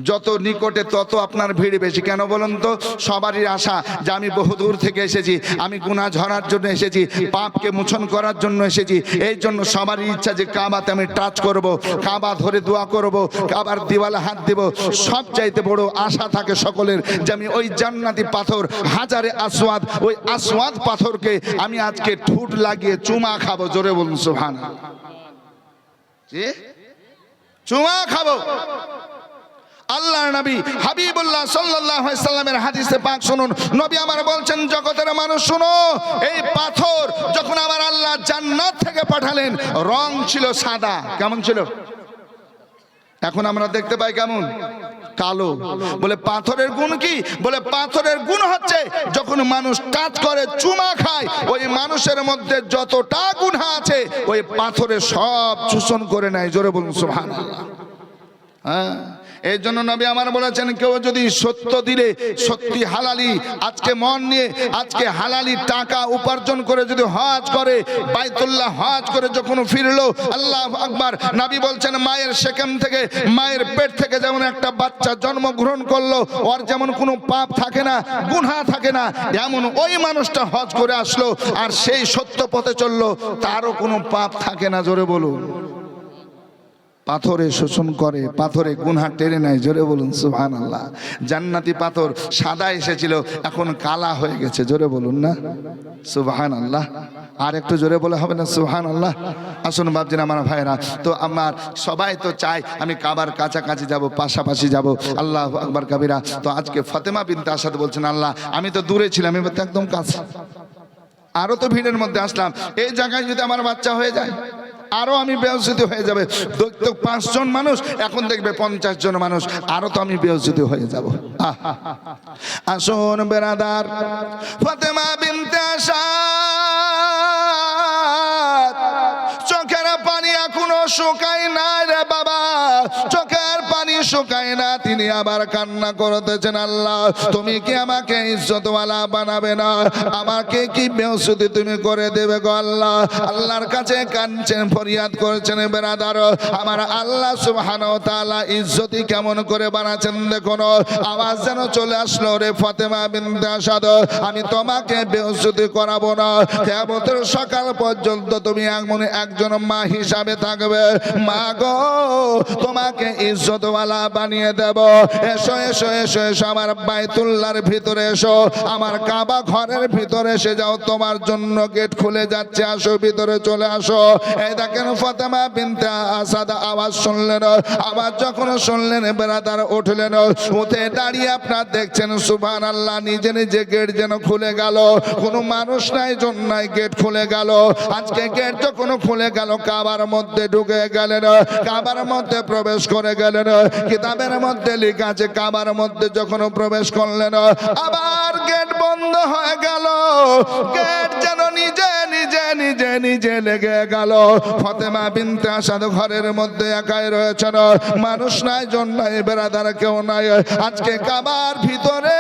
যত নিকটে তত আপনার ভিড় বেশি। কেন বলুন তো? সবারই আশা যে আমি বহু দূর থেকে এসেছি, আমি গুনাহ ঝরার জন্য এসেছি, পাপকে মোচন করার জন্য এসেছি। এই জন্য সবারই ইচ্ছা যে কাবাতে আমি টাচ করব, কাবা ধরে দোয়া করব, কাবার দেওয়ালে হাত দেব। সব চাইতে বড় আশা থাকে সকলের যে আমি ওই জান্নাতি পাথর হাজারে আসওয়াদ, ওই আসওয়াদ পাথরকে আমি আজকে ঠুট লাগিয়ে চুমা খাবো। জোরে বলুন সুবহানাল্লাহ। জি, চুমা খাবো। আল্লাহর নবী হাবিবুল্লাহ সাল্লাল্লাহু আলাইহি সাল্লামের হাদিসে পাক শুনুন, নবী আমার বলছেন জগতের মানুষ শুনো, এই পাথর যখন আমার আল্লাহ জান্নাত থেকে পাঠালেন, রং ছিল সাদা। কেমন ছিল? এখন আমরা দেখতে পাই কেমন? কালো। বলে পাথরের গুণ কি? বলে পাথরের গুণ হচ্ছে যখন মানুষ টাচ করে, চুমা খায়, ওই মানুষের মধ্যে যতটা গুনাহ আছে ওই পাথরে সব শোষণ করে নেয়। জোরে বলুন সুবহানাল্লাহ। হ্যাঁ, এই জন্য নবী আমার বলেছেন, কেউ যদি সত্য দিলে সত্যি হালালি, আজকে মন নিয়ে আজকে হালালি টাকা উপার্জন করে যদি হজ করে, বাইতুল্লাহ হজ করে যখন ফিরলো, আল্লাহু আকবার, নবী বলছেন মায়ের শেকেম থেকে, মায়ের পেট থেকে যেমন একটা বাচ্চা জন্মগ্রহণ করলো, ওর যেমন কোনো পাপ থাকে না, গুনাহ থাকে না, এমন ওই মানুষটা হজ করে আসলো আর সেই সত্য পথে চললো, তারও কোনো পাপ থাকে না। জোরে বলুন। পাথরে শোষণ করে, পাথরে গুনাহ টেনে নেয়। জোরে বলুন সুবহানাল্লাহ। জান্নাতি পাথর সাদা এসেছিল, এখন কালা হয়ে গেছে। জোরে বলুন না সুবহানাল্লাহ। আর একটু জোরে বলে হবে না সুবহানাল্লাহ? আসুন বাপজিরা, আমার ভাইরা, তো আমার সবাই তো চাই আমি কাবার কাছাকাছি যাব, পাশাপাশি যাব। আল্লাহু আকবার কাবীরা। তো আজকে ফাতেমা বিনতে আসাদ বলছেন, আল্লাহ আমি তো দূরে ছিলাম, এবার তো একদম কাছে, আরো তো ভিড়ের মধ্যে আসলাম, এই জায়গায় যদি আমার বাচ্চা হয়ে যায় আরো আমি বেইজ্জতি হয়ে যাবে। তো 5 জন মানুষ, এখন দেখবে 50 জন মানুষ, আরো তো আমি বেইজ্জতি হয়ে যাব। আসুন বেরাদার, ফাতেমা বিনতে আসাদ চোখের পানি এখনো শুকায় না রে বাবা, চোখের পানি শুকায় না। তিনি আবার কান্না করতেছেন, আল্লাহ তুমি কি আমাকে ইজ্জতওয়ালা বানাবে না? আমাকে কি বেইজ্জতি তুমি করে দেবে গো আল্লাহ? আল্লাহর কাছে কাঁদছেন, ফরিয়াদ করছেন। বেরাদার, আমার আল্লাহ সুবহানাহু ওয়া তাআলা ইজ্জতি কেমন করে বানাচ্ছেন দেখুন। আওয়াজ যেন চলে আসলো, রে ফাতেমা বিনতে আসাদ, আমি তোমাকে বেইজ্জতি করাবো না, কিয়ামতের সকাল পর্যন্ত তুমি এমন একজন মা হিসাবে থাকবে। মা গো, তোমাকে ইজ্জতওয়ালা বানিয়ে দেব। এসো এসো এসো এসো, আমার বাইতুল্লাহর ভিতরে এসো, আমার কাবা ঘরের ভিতরে এসে যাও, তোমার জন্য গেট খুলে যাচ্ছে, আসো ভিতরে চলে আসো। এই দেখেন ফাতেমা বিনতে আসাদ আওয়াজ শুনলেন, আওয়াজ যখন শুনলেন বেরাদার উঠলেন, উঠে দাঁড়িয়ে আপনার দেখছেন সুবহানাল্লাহ, নিজে নিজে গেট যেন খুলে গেল, কোনো মানুষ নাই, জন নাই, গেট খুলে গেল। আজকে গেট যখন খুলে গেল, কাবার মধ্যে ঢুকে গেলেন, কাবার মধ্যে প্রবেশ করে গেলেন। কিতাবের মধ্যে লেখা আছে কাবার মধ্যে যখন প্রবেশ করলেন, আবার গেট বন্ধ হয়ে গেল। গেট যেন নিজে নিজে নিজে নিজে লেগে গেল। ফাতেমা বিনতে আসাদ ঘরের মধ্যে একাই রয়েছেন, মানুষ নাই, জন নাই, বেরাদার কেউ নাই। আজকে কাবার ভিতরে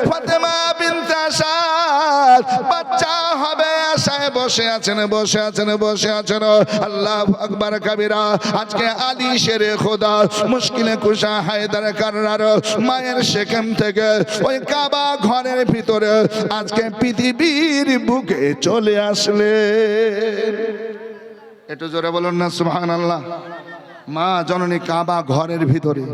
ফাতেমা বিনতে আসাদ বাচ্চা হবে আশায় বসে আছেন, বসে আছেন, বসে আছেন। আল্লাহু আকবার কাবীরা। আজকে আলী শেরে খোদা মুশকিলে কুশা হায়দার কাররার মায়ের সেখান থেকে ওই কাবা ঘরের ভিতরে আজকে পৃথিবীর বুকে চলে আসলে। একটু জোরে বলুন না সুবহানাল্লাহ। মা জননী কাবা ঘরের ভিতরে,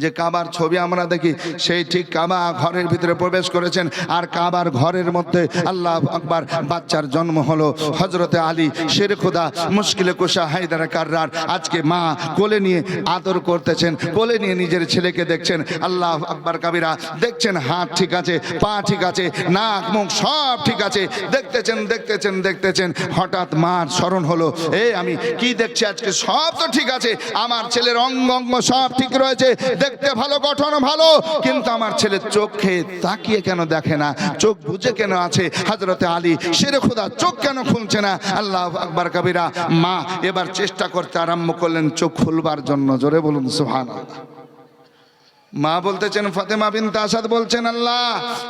যে কাবার ছবি আমরা দেখি সেই ঠিক কাবা ঘরের ভিতরে প্রবেশ করেছেন। আর কাবার ঘরের মধ্যে আল্লাহু আকবার বাচ্চার জন্ম হলো। হযরতে আলী শেরে খোদা মুশকিলে কুশা হায়দার কাররার আজকে মা কোলে নিয়ে আদর করতেছেন, কোলে নিয়ে নিজের ছেলেকে দেখছেন। আল্লাহু আকবার কাবীরা। দেখছেন হাত ঠিক আছে, পা ঠিক আছে, নাক মুখ সব ঠিক আছে, দেখতেছেন দেখতেছেন দেখতেছেন। হঠাৎ মার স্মরণ হলো, আমি কি দেখছি আজকে সব তো ঠিক আছে, আমার ছেলের অঙ্গ অঙ্গ সব ঠিক রয়েছে, দেখতে ভালো, গঠন ভালো, কিন্তু আমার ছেলে চোখে তাকিয়ে কেন দেখে না, চোখ বুজে কেন আছে? হযরতে আলী শেরে খোদা চোখ কেন খুলছে না? আল্লাহু আকবার কাবীরা। মা এবার চেষ্টা করতে আরম্ভ করলেন চোখ খুলবার জন্য। জোরে বলুন সুবহানাল্লাহ। মা বলতেছেন, ফাতেমা বিনতে আসাদ বলছেন, আল্লাহ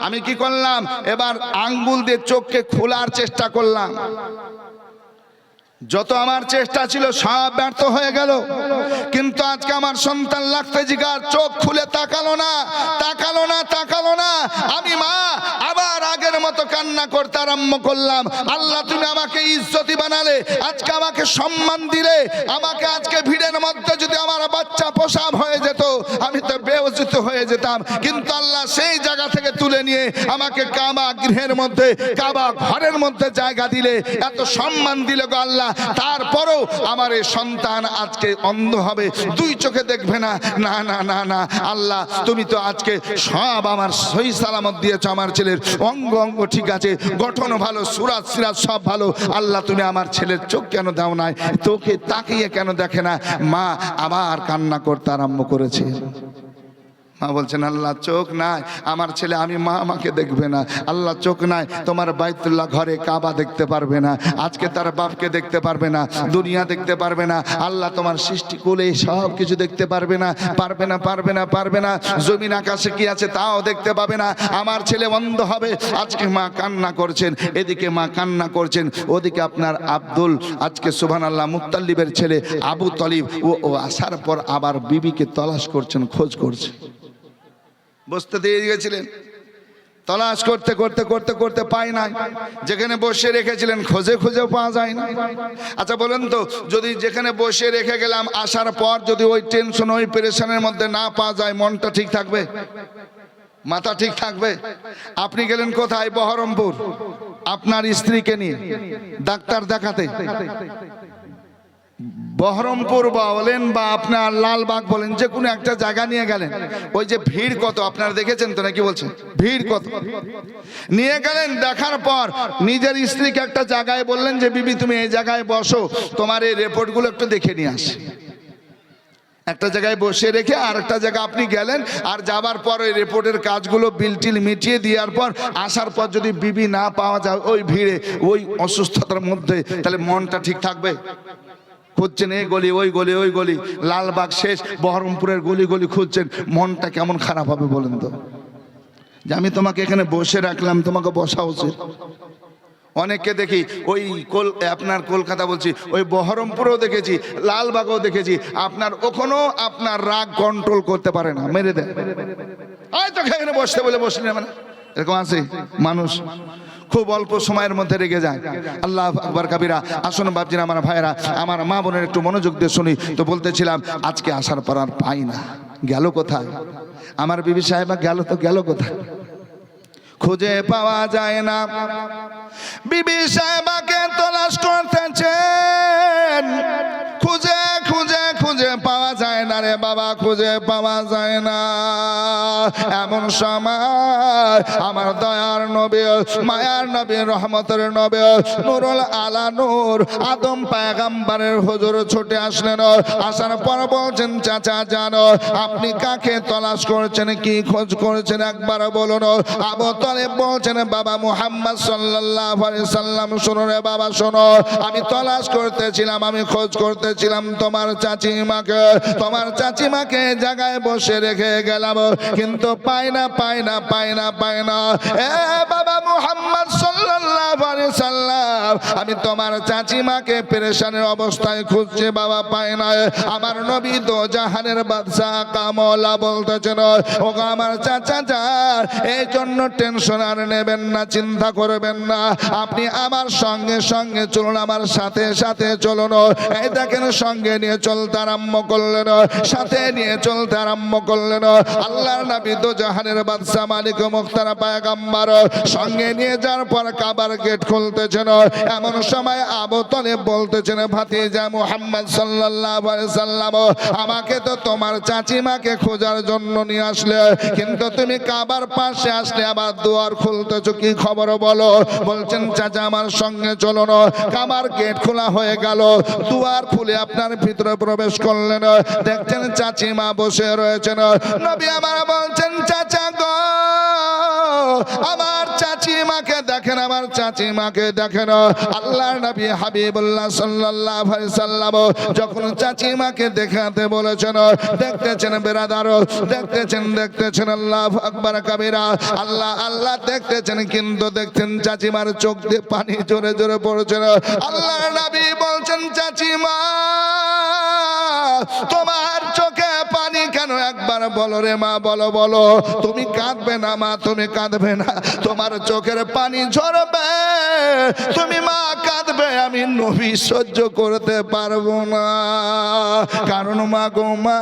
আমি কি করলাম? এবার আঙ্গুল দিয়ে চোখকে খোলার চেষ্টা করলাম, যত আমার চেষ্টা ছিল সব ব্যর্থ হয়ে গেল। কিন্তু আজকে আমার সন্তান লাগতে জিগার চোখ খুলে তাকালো না, তাকালো না, তাকালো না। আমি মা আবার আগের মতো কান্না করতে আরম্ভ করলাম। আল্লাহ তুমি আমাকে ইজ্জতি বানালে, আজকে আমাকে সম্মান দিলে, আমাকে আজকে ভিড়ের মধ্যে যদি আমার বাচ্চা প্রসব হয়ে যেত আমি তো বেউজ্জত হয়ে যেতাম। কিন্তু আল্লাহ সেই জায়গা থেকে তুলে নিয়ে আমাকে কাবা গৃহের মধ্যে, কাবা ঘরের মধ্যে জায়গা দিলে, এত সম্মান দিলে গো আল্লাহ। তারপরেও আমার এই সন্তান আজকে অন্ধ হবে, দুই চোখে দেখবে না। না না না না আল্লাহ, তুমি তো আজকে সব আমার সহি সালামত দিয়েছো। আমার ছেলের অঙ্গ অঙ্গ ঠিক আছে, গঠন ভালো, সুরাত সিরাত সব ভালো। আল্লাহ তুমি আমার ছেলের চোখ কেন দাও নাই, তোকে তাকিয়ে কেন দেখে না? মা আবার কান্না করতে আরম্ভ করেছে। মা বলছেন, আল্লাহ চোখ নাই আমার ছেলে, আমি মা আমাকে দেখবে না। আল্লাহ চোখ নাই, তোমার বাইতুল্লাহ ঘরে কাবা দেখতে পারবে না, আজকে তার বাপকে দেখতে পারবে না, দুনিয়া দেখতে পারবে না। আল্লাহ তোমার সৃষ্টি কুলে সব কিছু দেখতে পারবে না, পারবে না, পারবে না, পারবে না। জমিন আকাশে কি আছে তাও দেখতে পাবে না। আমার ছেলে অন্ধ হবে। আজকে মা কান্না করছেন, এদিকে মা কান্না করছেন, ওদিকে আপনার আব্দুল আজকে সুবহানাল্লাহ মুত্তালিবের ছেলে আবু তলিব ও আসার পর আবার বিবিকে তলাশ করছেন, খোঁজ করছে। বসতে দিয়ে গেছিলেন, তলাশ করতে করতে করতে করতে পায় না। যেখানে বসে রেখেছিলেন খোঁজে খুঁজেও পাওয়া যায় না। আচ্ছা বলেন তো, যদি যেখানে বসে রেখে গেলাম আসার পর যদি ওই টেনশন, ওই পেরেশানের মধ্যে না পাওয়া যায়, মনটা ঠিক থাকবে? মাথা ঠিক থাকবে? আপনি গেলেন কোথায়? বহরমপুর, আপনার স্ত্রীকে নিয়ে ডাক্তার দেখাতে। বহরমপুর বলেন বা আপনার লালবাগ বলেন, যে কোনো একটা জায়গা নিয়ে গেলেন, ওই যে ভিড় কত আপনারা দেখেছেন তো নাকি? বলছেন ভিড় কত। নিয়ে গেলেন, দেখার পর নিজের স্ত্রীকে একটা জায়গায় বললেন যে বিবি তুমি এই জায়গায় বসো, তোমার এই রিপোর্টগুলো একটু দেখে নিয়ে আসি। একটা জায়গায় বসে রেখে আর একটা জায়গা আপনি গেলেন, আর যাবার পর ওই রিপোর্টের কাজগুলো বিলটিল মিটিয়ে দেওয়ার পর আসার পর যদি বিবি না পাওয়া যায় ওই ভিড়ে, ওই অসুস্থতার মধ্যে, তাহলে মনটা ঠিক থাকবে? খুঁজছেন এই গলি, ওই গলি, ওই গলি, লালবাগ শেষ, বহরমপুরের গলি গলি খুঁজছেন, মনটা কেমন খারাপ হবে বলেন তো? যে আমি তোমাকে এখানে বসে রাখলাম, তোমাকে বসা উচিত। অনেককে দেখি ওই আপনার কলকাতা বলছি, ওই বহরমপুরেও দেখেছি, লালবাগও দেখেছি, আপনার ওখানেও আপনার রাগ কন্ট্রোল করতে পারে না, মেরে দেয়। হয়তো এখানে বসতে বলে বসলেন, মানে এরকম আছে মানুষ, খুব অল্প সময়ের মধ্যে রেগে যায়। আল্লাহু আকবার কাবীরা। আসুন বাপজিরা, আমার ভাইয়েরা, আমার মা বোনের একটু মনোযোগ দিয়ে শুনি। তো বলতেছিলাম আজকে আসার পর আর পাই না, গেল কোথায় আমার বিবি সাহেবা? গেল তো গেল কোথায়? খুঁজে পাওয়া যায় না। বিবি সাহেবাকে তলাশ করতেছেন, খুঁজে খুঁজে খুঁজে পাওয়া যায় না। না রে বাবা, খুঁজে পাওয়া যায় না। এমন সময় আমার দয়ার নবী, মায়ার নবী, রহমতের নবী, নূরুল আলা নূর আদম পয়গম্বরের হুজুর ছুটে আসলেন। আসার পর বলছেন, চাচা জানো আপনি কাকে তলাশ করছেন, কি খোঁজ করেছেন একবার বলুন। আবু তালেব বলছেন, বাবা মুহাম্মদ সাল্লাল্লাহু আলাইহি সাল্লাম, শোনো রে বাবা শোনো, আমি তলাশ করতেছিলাম, আমি খোঁজ করতেছিলাম তোমার চাচিমাকে। তোমার চাচিমাকে জায়গায় বসে রেখে গেলাম, কিন্তু পাই না পাই না পাই না পাই না। এ বাবা মুহাম্মদ সাল্লাল্লাহু আলাইহি সাল্লাম, আমি তোমার চাচিমাকে পেরেশানের অবস্থায় খুঁজছি বাবা, পাই না। আমার নবী দো জাহানের বাদশা কামলা বলতেছেন, ও আমার চাচা যান, এই জন্য টেনশন আর নেবেন না, চিন্তা করবেন না, আপনি আমার সঙ্গে সঙ্গে চলুন, আমার সাথে সাথে চলুন। এই দেখেন সঙ্গে নিয়ে চলতে আরম্ভ করলেন, সাথে নিয়ে চলতে আরম্ভ করলেন। আল্লাহর নবী দো জাহানের বাদশা মালিক মুখতার পয়গম্বর সঙ্গে নিয়ে যাওয়ার পর কাবার গেট খুলতেছেন। এমন সময় আবু তালেব বলতেছেন, ভাতিজা মুহাম্মদ সাল্লাল্লাহু আলাইহি সাল্লাম, আমাকে তো তোমার চাচিমাকে খোঁজার জন্য নিয়ে আসলে, কিন্তু তুমি কাবার পাশে আসলে আবার দুয়ার খুলতেছো, কি খবর বলো? বলছেন, চাচা আমার সঙ্গে চলুন। কাবার গেট খোলা হয়ে গেল, দুয়ার খুলে আপনার ভিতরে প্রবেশ করলেন, দেখছেন চাচিমা বসে রয়েছেন। নবী আমার বলছেন, চাচা গো, আমার চাচিমাকে দেখেন, আমার চাচিমাকে দেখেন। আল্লাহর নবী হাবিবুল্লাহ সাল্লাল্লাহু আলাইহি সাল্লাম যখন চাচিমাকে দেখাতে বলেছেন, দেখতেছেন বেরাদার, দেখতেছেন দেখতেছেন, আল্লাহু আকবার কাবীরা, আল্লাহ আল্লাহ দেখতেছেন, কিন্তু দেখছেন চাচিমার চোখ দিয়ে পানি জোরে জোরে পড়ছে। আল্লাহর নবী বলছেন, চাচিমা তোমার চোখে পানি কেন, একবার বলো রে মা, বলো বলো। তুমি কাঁদবে না মা, তুমি কাঁদবে না, তোমার চোখের পানি ঝরবে, তুমি মা কাঁদবে, আমি নবী সহ্য করতে পারবো না। কারণ মা গো মা,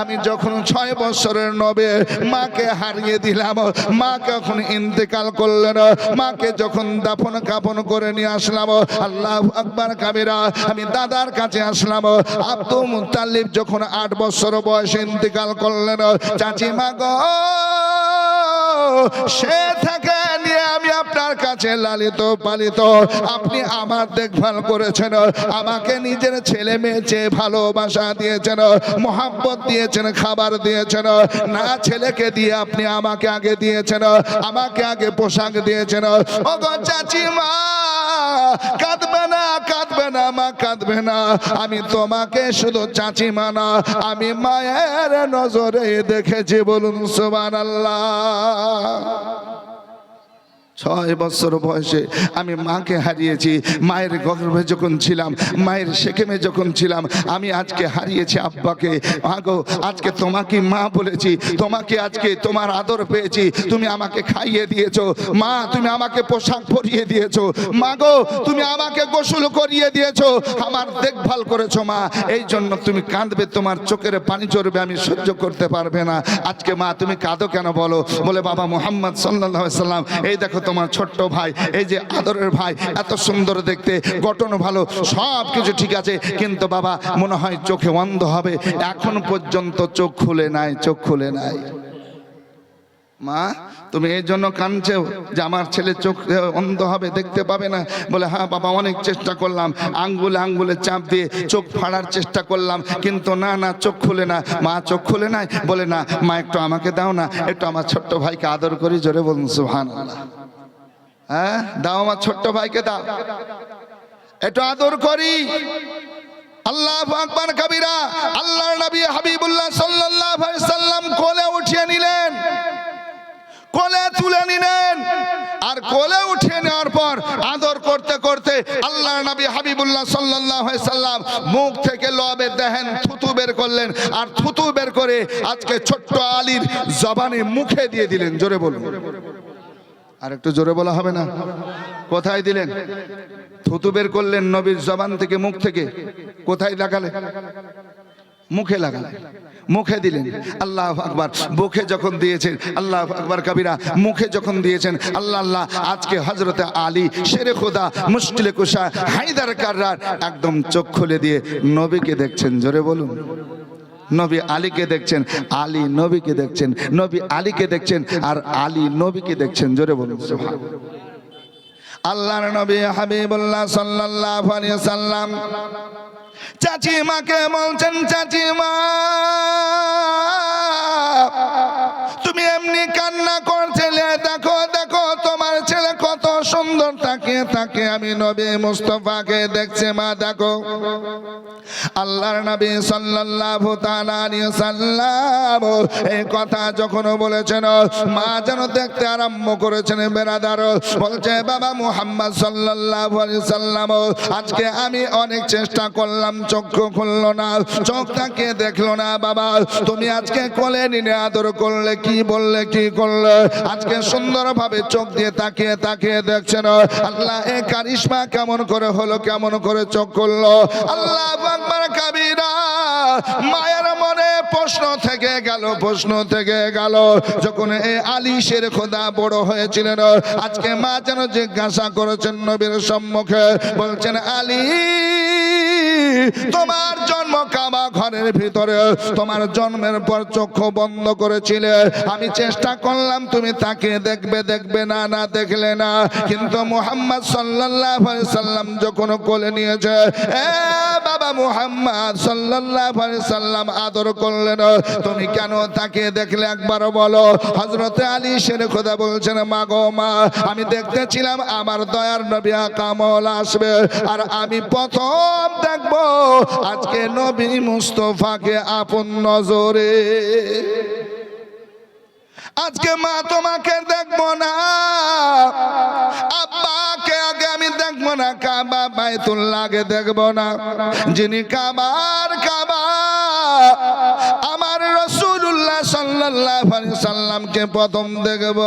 আমি যখন 6 বছরের নবে মাকে হারিয়ে দিলাম, মা যখন ইন্তেকাল করলেন, মাকে যখন দাফন কাফন করে নিয়ে আসলাম, আল্লাহু আকবার কাবীরা, আমি দাদার কাছে আসলাম। আব্দুল মুত্তালিব যখন 8 বছর বয়সে ইন্তেকাল করলেন, চাচিমা গো সে থেকে নিয়ে আমি আপনার কাছে লালিত পালিত, আপনি আমার দেখভাল করেছেন, আমাকে নিজের ছেলে মেয়ে চেয়ে ভালোবাসা দিয়েছেন, মোহাব্বত দিয়েছেন, খাবার দিয়েছেন, না ছেলেকে দিয়ে আপনি আমাকে আগে দিয়েছেন, আমাকে আগে পোশাক দিয়েছেন। ও গো চাচিমা কাঁদবে না, কাঁদবে না মা, কাঁদবে না, আমি তোমাকে শুধু চাচিমা না, আমি মায়ের নজরে দেখেছি, বলুন সুবহানাল্লাহ। 6 বছর বয়সে আমি মাকে হারিয়েছি, মায়ের গর্ভে যখন ছিলাম, মায়ের সেকেমে যখন ছিলাম, আমি আজকে হারিয়েছি আব্বাকে। মাগো আজকে তোমাকে মা বলেছি, তোমাকে আজকে তোমার আদর পেয়েছি, তুমি আমাকে খাইয়ে দিয়েছো মা, তুমি আমাকে পোশাক পরিয়ে দিয়েছো মাগো, তুমি আমাকে গোসল করিয়ে দিয়েছো, আমার দেখভাল করেছো মা, এই জন্য তুমি কাঁদবে, তোমার চোখের পানি ঝরবে, আমি সহ্য করতে পারবে না। আজকে মা তুমি কাঁদো কেন বলো? বলে বাবা মুহাম্মদ সাল্লাল্লাহু আলাইহি সাল্লাম, এই দেখো তোমার ছোট্ট ভাই, এই যে আদরের ভাই, এত সুন্দর দেখতে, গঠন ভালো, সব কিছু ঠিক আছে, কিন্তু বাবা মনে হয় চোখে অন্ধ হবে, এখন পর্যন্ত চোখ খুলে নাই, চোখ খুলে নাই। মা তুমি এই জন্য কাঁদছো যে আমার ছেলে চোখ অন্ধ হবে, দেখতে পাবে না? বলে হ্যাঁ বাবা, অনেক চেষ্টা করলাম, আঙ্গুলে আঙ্গুলে চাপ দিয়ে চোখ ফাড়ার চেষ্টা করলাম, কিন্তু না না, চোখ খুলে না। মা চোখ খুলে নাই? বলে না মা, একটু আমাকে দাও না, একটু আমার ছোট্ট ভাইকে আদর করি, জোরে বলুন সুবহানাল্লাহ। হ্যাঁ দাও, আমার ছোট্ট ভাইকে দাও, একটু আদর করি। আল্লাহু আকবার কাবীরা। আল্লাহর নবী হাবিবুল্লাহ সাল্লাল্লাহু আলাইহি সাল্লাম কোলে উঠিয়ে নিলেন, কোলে তুলে নিলেন, আর কোলে উঠিয়ে নেওয়ার পর আদর করতে করতে আল্লাহর নবী হাবিবুল্লাহ সাল্লাল্লাহু আলাইহি সাল্লাম মুখ থেকে লবে দেখেন থুতু বের করলেন, আর থুতু বের করে আজকে ছোট্ট আলীর জবানে মুখে দিয়ে দিলেন। জোরে বলুন, আর একটু জোরে বলা হবে না? কোথায় দিলেন? থুতু বের করলেন নবীর জবান থেকে, মুখ থেকে। কোথায় লাগালে? মুখে লাগালে, মুখে দিলেন। আল্লাহু আকবার। মুখে যখন দিয়েছেন, আল্লাহু আকবার কবিরা, মুখে যখন দিয়েছেন, আল্লাহ আল্লাহ, আজকে হযরতে আলী শেরে খোদা, মুশকিলে কুশা, হায়দার কাররার একদম চোখ খুলে দিয়ে নবীকে দেখছেন। জোরে বলুন। নবী আলীকে দেখছেন, আলী নবীকে দেখছেন, নবী আলীকে দেখছেন, আর আলী নবীকে দেখছেন। জোরে বলুন সুবহানাল্লাহ। আল্লাহর নবী হাবিবুল্লাহ সাল্লাল্লাহু আলাইহি সাল্লাম চাচিমাকে বলছেন, চাচিমা তুমি এমনি কান্না করছিলে, দেখো দেখো তোমার ছেলে কত সুন্দর, তাকিয়ে তাকিয়ে আমি নবী মুস্তাফাকে দেখছি মা, দেখো। আল্লাহর নবী সাল্লাল্লাহু তাআলা আলাইহি সাল্লাম এই কথা যখন বলেছেন, মা যেন দেখতে আরম্ভ করেছেন। বেরাদার বলছে, বাবা মুহাম্মদ সাল্লাল্লাহু আলাইহি সাল্লাম আজকে আমি অনেক চেষ্টা করলাম, চক্ষু খুললো না, চোখটাকে দেখলো না। বাবা তুমি আজকে কোলে নিয়ে আদর করলে, কি বললে, কি করলে, আজকে সুন্দরভাবে চোখ দিয়ে তাকিয়ে তাকিয়ে দেখছেন। আল্লাহ এই কারিশমা কেমন করে হলো, কেমন করে চোখ খুললো। আল্লাহ আকবার কাবীরা। মায়ের মনে প্রশ্ন থেকে গেল, প্রশ্ন থেকে গেল। যখন এই আলী শের খোদা বড় হয়েছিলেন, আজকে মা যেন জিজ্ঞাসা করেছেন নবীর সম্মুখে, বলছেন, আলী তোমার জন্ম কাবা ঘরের ভিতরে, তোমার জন্মের পর চক্ষু বন্ধ করেছিলে, আমি চেষ্টা করলাম তুমি তাকে দেখবে, দেখবে না, না দেখলে না। কিন্তু মুহাম্মদ সাল্লাল্লাহু আলাইহি সাল্লাম যখন কোলে নিয়েছে, এ বাবা মুহাম্মদ সাল্লাল্লাহু আলাইহি সাল্লাম আদর করলেন, তুমি কেন তাকে দেখলে একবার বলো। হযরতে আলী শের খোদা বলছেন, মা গো মা, আমি দেখতেছিলাম আমার দয়ার নবী কামল আসবে, আর আমি প্রথম দেখবো আজকে নবী মুস্তাফাকে আপন নজরে। আজকে মা তোমাকে দেখবো না, আব্বাকে আগে আমি দেখবো না, কাবা বাইতুল্লাহকে দেখবো না, যিনি কাবার কাবা আমার রাসূলুল্লাহ সাল্লাল্লাহু আলাইহি সাল্লামকে প্রথম দেখব।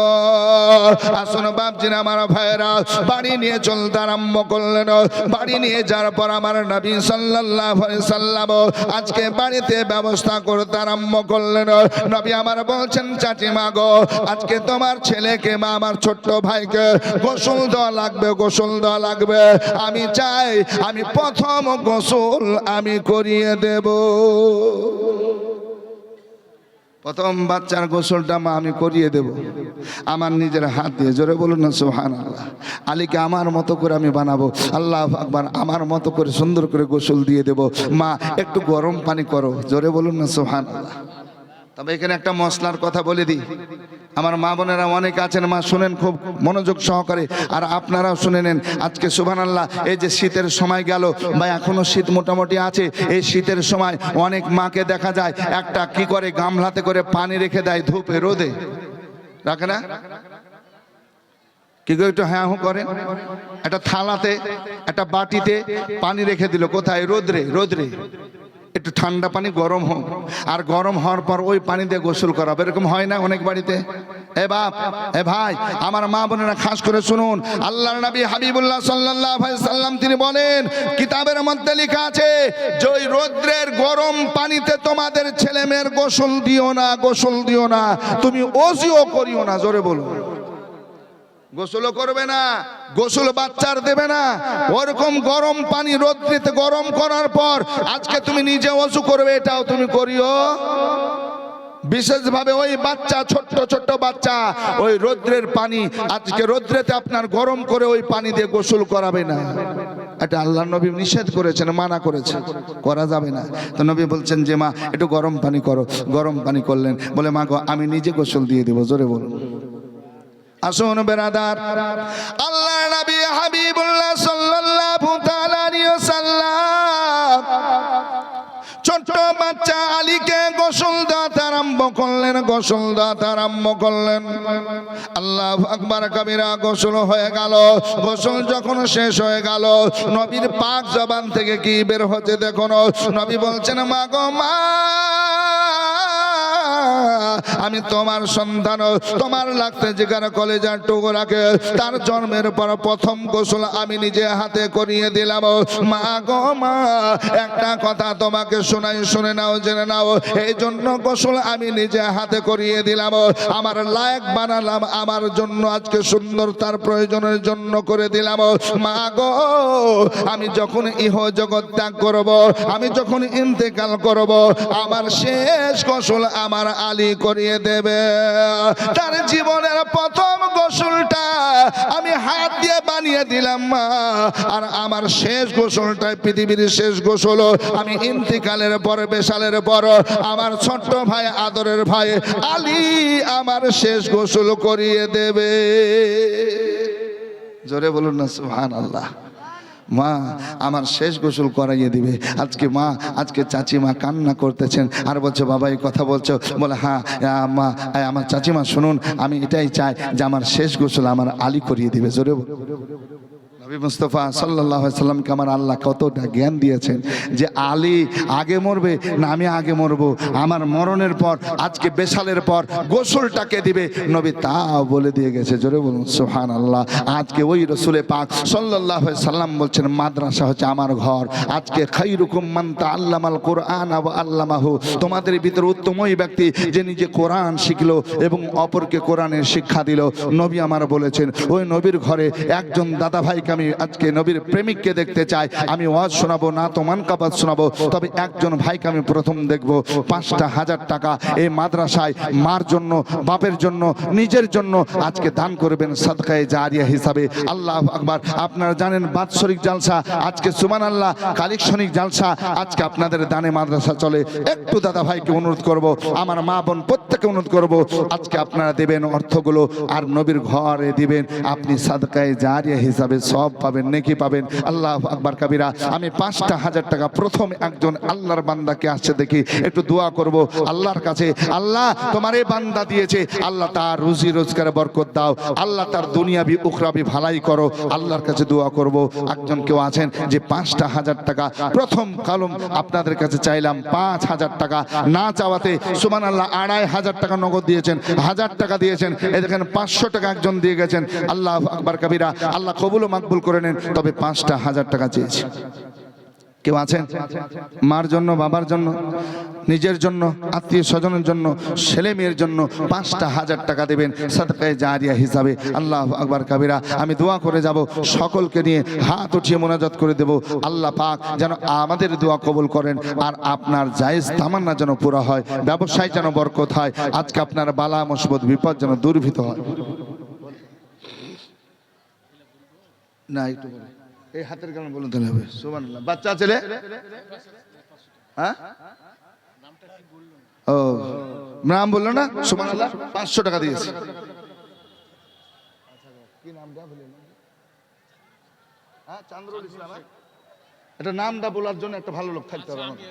আসুন বাপজিরা, আমার ভাইরা বাড়ি নিয়ে চলতে আরম্ভ করলেন। বাড়ি নিয়ে যাওয়ার পর আমার নবী সাল্লাল্লাহু আলাইহি সাল্লাম আজকে বাড়িতে ব্যবস্থা করতে আরম্ভ করলেন। নবী আমার বলছেন, চাচিমা গো, আজকে তোমার ছেলেকে বা আমার ছোট্ট ভাইকে গোসল দেওয়া লাগবে, গোসল দেওয়া লাগবে। আমি চাই আমি প্রথম গোসল আমি করিয়ে দেব। প্রথম বাচ্চার গোসলটা মা আমি করিয়ে দেব আমার নিজের হাত দিয়ে। জোরে বলুন না সুবহানাল্লাহ। আলীকে আমার মতো করে আমি বানাবো, আল্লাহু আকবার, আমার মতো করে সুন্দর করে গোসল দিয়ে দেব। মা একটু গরম পানি করো, জোরে বলুন না সুবহানাল্লাহ। তবে এখানে একটা মশলার কথা বলে দিই, আমার মা বোনেরা অনেক আছেন, মা শুনেন খুব মনোযোগ সহকারে, আর আপনারাও শুনে নেন। আজকে সুবহানাল্লাহ, এই যে শীতের সময় গেল বা এখনো শীত মোটামুটি আছে, এই শীতের সময় অনেক মাকে দেখা যায় একটা কি করে গামলাতে করে পানি রেখে দেয়, ধূপে রোদে রাখে না, কি করে একটু হ্যাঁ হু করেন, একটা থালাতে একটা বাটিতে পানি রেখে দিল, কোথায়, রোদ্রে, রোদ্রে একটু ঠান্ডা পানি গরম হোক, আর গরম হওয়ার পর ওই পানি দিয়ে গোসল করাবে। এরকম হয় না অনেক বাড়িতে? এ বাপ, এ ভাই, আমার মা বোনেরা খাস করে শুনুন, আল্লাহর নবী হাবিবুল্লাহ সাল্লাল্লাহু আলাইহি সাল্লাম তিনি বলেন, কিতাবের মধ্যে লেখা আছে যে ওই রৌদ্রের গরম পানিতে তোমাদের ছেলে মেয়ের গোসল দিও না, গোসল দিও না, তুমি ওযুও করিও না। জোরে বলুন। গোসলও করবে না, গোসল বাচ্চার দেবে না। ওরকম গরম পানি রৌদ্রেতে গরম করার পর আজকে তুমি নিজে ওযু করবে, এটাও তুমি করিও। বিশেষভাবে ওই বাচ্চা, ছোট্ট ছোট্ট বাচ্চা, ওই রৌদ্রের পানি আজকে রৌদ্রেতে আপনার গরম করে ওই পানি দিয়ে গোসল করাবে না। এটা আল্লাহর নবী নিষেধ করেছেন, মানা করেছেন, করা যাবে না। তো নবী বলছেন যে মা একটু গরম পানি করো। গরম পানি করলেন, বলে মা গো আমি নিজে গোসল দিয়ে দেবো। জোরে বলুন। আসুন বেরাদার, আল্লাহর নবী হাবিবুল্লাহ সাল্লাল্লাহু তাআলা আলাইহি ওয়াসাল্লাম ছোট্ট বাচ্চা আলীকে গোসল দিতে আরম্ভ করলেন, গোসল দিতে আরম্ভ করলেন। আল্লাহু আকবার কাবীরা। গোসল হয়ে গেল। গোসল যখন শেষ হয়ে গেল, নবীর পাক জবান থেকে কি বের হচ্ছে দেখুন। নবী বলছেন, মা গো মা, আমি তোমার সন্তান, তোমার লাগতে যেখানে কলেজার টুকরাকে তার জন্মের পর প্রথম গোসল আমি নিজে হাতে করিয়ে দিলাম। মা গো মা, একটা কথা তোমাকে শোনাই, শুনে নাও, জেনে নাও, এই জন্য গোসল আমি নিজে হাতে করিয়ে দিলাম, আমার লায়ক বানালাম, আমার জন্য আজকে সুন্দর তার প্রয়োজনের জন্য করে দিলাম। মা গো, আমি যখন ইহ জগৎ ত্যাগ করব, আমি যখন ইন্তেকাল করব, আমার শেষ গোসল আমার আলী করিয়ে দেবে। তার জীবনের প্রথম গোসলটা আমি হাত দিয়ে বানিয়ে দিলাম মা, আর আমার শেষ গোসলটা পৃথিবীর শেষ গোসল আমি ইন্তেকালের পর, বেশালের পর আমার ছোট্ট ভাই, আদরের ভাই আলী আমার শেষ গোসল করিয়ে দেবে। জোরে বলুন না সুবহানাল্লাহ। মা আমার শেষ গোসল করাইয়ে দিবে। আজকে মা, আজকে চাচিমা কান্না করতেছেন আর বলছে বাবা এই কথা বলছো? বলে হ্যাঁ মা, আমার চাচিমা শুনুন, আমি এটাই চাই যে আমার শেষ গোসল আমার আলী করিয়ে দিবে। জোরে নবী মুস্তাফা সাল্লাল্লাহু আলাইহি সাল্লামকে আমার আল্লাহ কতটা জ্ঞান দিয়েছেন যে আলী আগে মরবে না আমি আগে মরবো, আমার মরণের পর আজকে বেশালের পর গোসলটাকে দিবে নবী তাও বলে দিয়ে গেছে। জোরে বলুন সুবহানাল্লাহ। আজকে ওই রসুলে পাক সাল্লাল্লাহু আলাইহি সাল্লাম বলছেন মাদ্রাসা হচ্ছে আমার ঘর। আজকে খায়রুকুম মান তাআল্লামাল কুরআন ওয়া আল্লামাহু, তোমাদের ভিতরে উত্তম ওই ব্যক্তি যে নিজে কোরআন শিখলো এবং অপরকে কোরআনের শিক্ষা দিল। নবী আমার বলেছেন ওই নবীর ঘরে একজন দাদা ভাইকে আমি আজকে নবীর প্রেমিককে দেখতে চাই, আমি ওয়াজ শোনাবো না তো মানকাবাত শোনাবো, তবে একজন ভাইকে আমি প্রথম দেখবো 5,000 টাকা এই মাদ্রাসায় মার জন্য, বাপের জন্য, নিজের জন্য আজকে দান করবেন সাদকায়ে জারিয়া হিসাবে। আল্লাহু আকবার। আপনারা জানেন বাৎসরিক জালসা, আজকে সুবহানাল্লাহ কালেকশনিক জালসা, আজকে আপনাদের দানে মাদ্রাসা চলে। একটু দাদা ভাইকে অনুরোধ করব, আমার মা বোন প্রত্যেককে অনুরোধ করব, আজকে আপনারা দেবেন অর্থগুলো আর নবীর ঘরে দিবেন, আপনি সাদকায়ে জারিয়া হিসাবে সব পাবেন, নেকি পাবেন। আল্লাহু আকবার কাবীরা। আমি 5,000 টাকা প্রথম একজন আল্লাহর বান্দাকে আসছে দেখি, একটু দোয়া করব আল্লাহর কাছে। আল্লাহ তোমার এই বান্দা দিয়েছে, আল্লাহ তার রুজি রোজগারে বরকত দাও, আল্লাহ তার দুনিয়াবি উখরাবি ভালাই করো, আল্লাহর কাছে দোয়া করব। একজন কেউ আছেন যে 5,000 টাকা প্রথম কলম আপনাদের কাছে চাইলাম, 5,000 টাকা না চাওয়াতে সুবহানাল্লাহ 2,500 টাকা নগদ দিয়েছেন, 1000 টাকা দিয়েছেন, এই দেখেন 500 টাকা একজন দিয়ে গেছেন। আল্লাহু আকবার কাবীরা। আল্লাহ কবুল ও মাকবুল করে নেন। তবে 5,000 টাকা চেয়েছি। কেউ আছেন মার জন্য, বাবার জন্য, নিজের জন্য, আত্মীয় স্বজনের জন্য, ছেলে মেয়ের জন্য 5,000 টাকা দেবেন সাদকায়ে জারিয়া হিসাবে। আল্লাহু আকবার কাবীরা। আমি দোয়া করে যাব, সকলকে নিয়ে হাত উঠিয়ে মোনাজাত করে দেব। আল্লাহ পাক যেন আমাদের দোয়া কবুল করেন আর আপনার জায়েজ তামান্না যেন পুরা হয়, ব্যবসায় যেন বরকত হয়, আজকে আপনার বালা মুসিবত বিপদ যেন দূরীভূত হয়। না একটু বলে এই হাতের কারণে বলতে হবে সুবহানাল্লাহ। বাচ্চা ছেলে, হ্যাঁ ও নাম বললো না সুবহানাল্লাহ। 500 টাকা দিয়েছে। কি নামটা বলেন? হ্যাঁ চান্দ্রুল ইসলাম। এটা নামটা বলার জন্য একটা ভালো লোক থাকতে হবে আমাদের।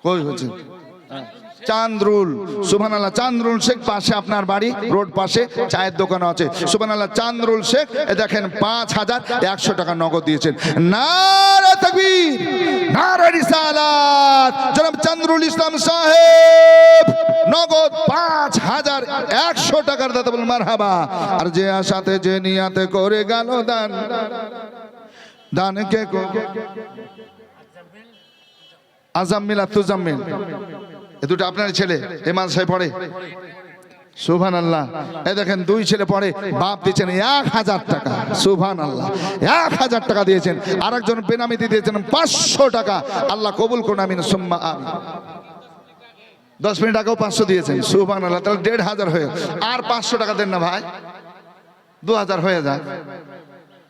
কই হচ্ছে চান্দ্রুল, সুবহানাল্লাহ। চান্দ্রুল শেখ পাশে আপনার বাড়ি, রোড পাশে চায়ের দোকান আছে, সুবহানাল্লাহ। চান্দ্রুল শেখ দেখেন 5,100 টাকা নগদ দিয়েছেন। নারে তাকবীর, নারে রিসালাত। জনাব চান্দ্রুল ইসলাম সাহেব নগদ 5,100 টাকার দাতা বলুন মারহাবা। আর যে আশাতে যে নিয়াতে করে গেল দান, দানকে আজাম্মিল আতুজাম্মিল, এ দুটো আপনার ছেলে এমান সাহেব পড়ে সুবহানাল্লাহ। এই দেখেন 2 ছেলে পড়ে, বাপ দিয়েছেন 1,000 টাকা সুবহানাল্লাহ, 1,000 টাকা দিয়েছেন। আরেকজন বেনামিতে দিয়েছেন 500 টাকা। আল্লাহ কবুল করুন আমিন সুম্মা আমিন। 10 মিনিট আগেও 500 দিয়েছেন সুবহানাল্লাহ, তাহলে 1,500 হয়ে। আর 500 টাকা দেন না ভাই, 2,000 হয়ে যায়,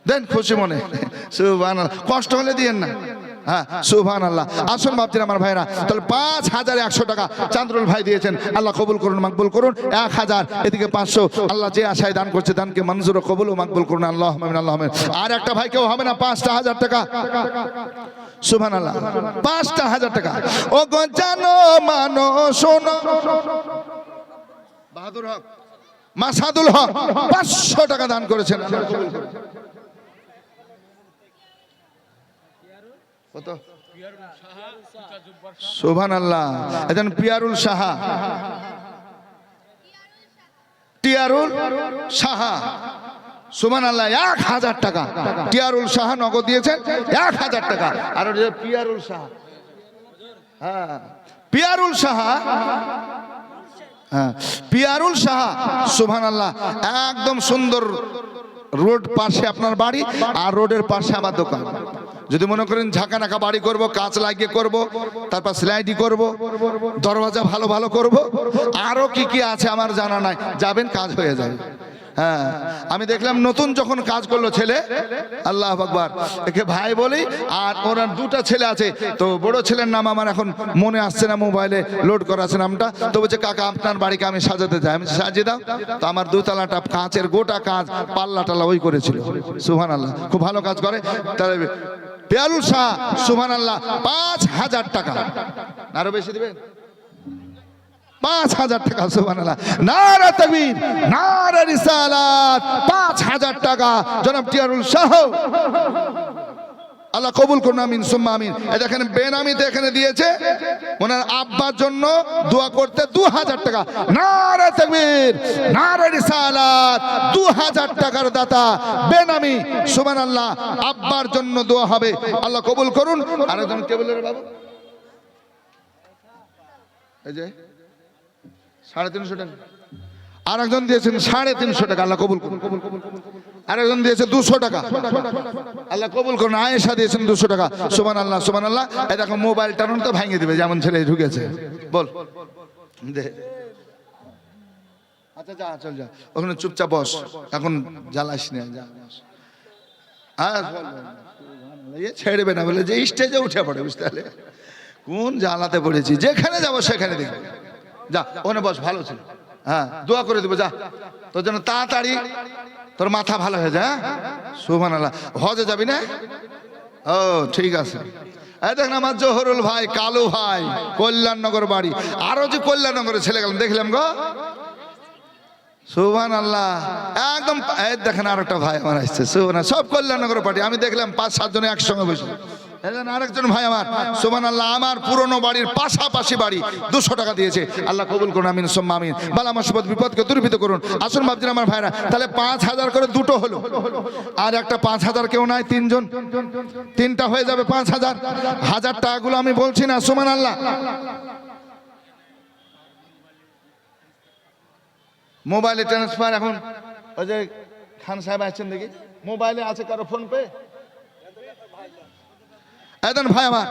দেন খুশি মনে সুবহানাল্লাহ। কষ্ট হলে দিয়েন না, হ্যাঁ সুবহানাল্লাহ। আসুন ভাবছেন আমার ভাইরা, তাহলে 5,100 টাকা চান্দ্রুল ভাই দিয়েছেন। আল্লাহ কবুল করুন, মাকবুল করুন। 1,000 এদিকে 500। আল্লাহ যে আশায় দান করছে দানকে মঞ্জুর ও কবুল ও মাকবুল করুন। আল্লাহুম্মা আমিন, আল্লাহুম্মা আমিন। আর একটা ভাই কেউ হবে না 5,000 টাকা সুবহানাল্লাহ, 5,000 টাকা। ও গো জানো মানো শোনো, বাহাদুর হক, মাসাদুল হক 500 টাকা দান করেছেন। কত? সুবহানাল্লাহ। এজন পিয়ারুল সাহা টিয়ারুল সাহা, সুবহানাল্লাহ, 1000 টাকা। টিয়ারুল সাহা নগদ দিয়েছেন 1000 টাকা। আর ওই যে পিয়ারুল সাহা, হ্যাঁ পিয়ারুল সাহা, হ্যাঁ পিয়ারুল সাহা, সুবহানাল্লাহ, একদম সুন্দর রোড পাশে আপনার বাড়ি আর রোডের পাশে আমার দোকান। যদি মনে করেন ঝাঁকা নাকা বাড়ি করব, কাঁচ লাগিয়ে করব, তারপর স্লাইডি করব, দরওয়াজা ভালো ভালো করব, আরো কি কি আছে আমার জানা নাই, যাবেন কাজ হয়ে যাবে। হ্যাঁ আমি দেখলাম নতুন যখন কাজ করলো ছেলে, আল্লাহ আকবার, একে ভাই বলি, আর ওনার দুটা ছেলে আছে, তো বড় ছেলের নাম আমার এখন মনে আসছে না, মোবাইলে লোড করা আছে নামটা, তো বলছে কাকা আপনার বাড়িকে আমি সাজাতে চাই। আমি সাজিয়ে দাও। তো আমার দোতলাটা কাঁচের, গোটা কাঁচ, পাল্লা টাল্লা ওই করেছিল। সুবহানাল্লাহ, খুব ভালো কাজ করে। তাহলে পিয়ারুল শাহ, সুবহানাল্লাহ, 5000 টাকা। আরো বেশি দিবেন? 5000 টাকা। সুবহানাল্লাহ, নারা তাকবীর, নারা রিসালাত। 5000 টাকা জনাব টিয়ারুল শাহ, আল্লাহ কবুল করুন, আমিন সুম্মা আমিন। এই দেখেন বেনামিতে এখানে দিয়েছে ওনার আব্বার জন্য দোয়া করতে 2000 টাকা। নারা তাকবীর, নারা রিসালাত। 2000 টাকার দাতা বেনামি, সুবহানাল্লাহ, আব্বার জন্য দোয়া হবে, আল্লাহ কবুল করুন। আরেকজন কে বলে রে বাবু? এই যে 350 টাকা। আরেকজন দিয়েছেন 350 টাকা, আল্লাহ কবুল করুন। আরেকজন দিয়েছে 200 টাকা, আল্লাহ কবুল করুন। আয়েশা দিয়েছেন 200 টাকা। সুবহানাল্লাহ, সুবহানাল্লাহ। এই দেখো মোবাইল টানুন তো ভেঙে দিবে, যেমন ছেলে ঢুকেছে। বল দে, আচ্ছা যা, চল যা, ওখানে চুপচাপ বস, এখন জ্বালাস না, যা বস। হ্যাঁ ছেড়বে না বলে যে স্টেজে উঠে পড়ে, বুঝতে পারলে কোন জ্বালাতে পড়েছি। যেখানে যাবো সেখানে দেখবো, যা ওখানে বস, ভালো ছিল। হ্যাঁ দোয়া করে দেবো, যা, তোর জন্য তাড়াতাড়ি তোর মাথা ভালো হয়ে যায়। সুবহানাল্লাহ, হজে যাবি না? ও ঠিক আছে। এই দেখেন আমার জোহরুল ভাই, কালু ভাই, কল্যাণনগর বাড়ি। আরো যে কল্যাণনগরে ছেলে গেলাম, দেখলাম গো, সুবহানাল্লাহ, একদম। এই দেখেন আরেকটা ভাই আমার আসছে, সুবহানাল্লাহ, সব কল্যাণনগর পার্টি। আমি দেখলাম 5-7 জন একসঙ্গে বসে। আরেকজন ভাই আমার, সুবহানাল্লাহ, আমার পুরনো বাড়ির পাশাপাশি বাড়ি, 200 টাকা দিয়েছে, আল্লাহ কবুল করুন, আমিন সুম্মা আমিন। বালা মুসিবত বিপদকে দূরীভূত করুন। আসুন ভাবছেন আমার ভাইরা, তাহলে 5000 করে দুটো হলো, আর একটা 5000 কেউ নাই, 3 জন, 3টা হয়ে যাবে 5000। 1000 টাকাগুলো আমি বলছি না, সুবহানাল্লাহ। মোবাইলে ট্রান্সফার এখন, ওই যে খান সাহেব আসছেন দেখি, মোবাইলে আছে কারো ফোন পে? এদেন ভাই আমার,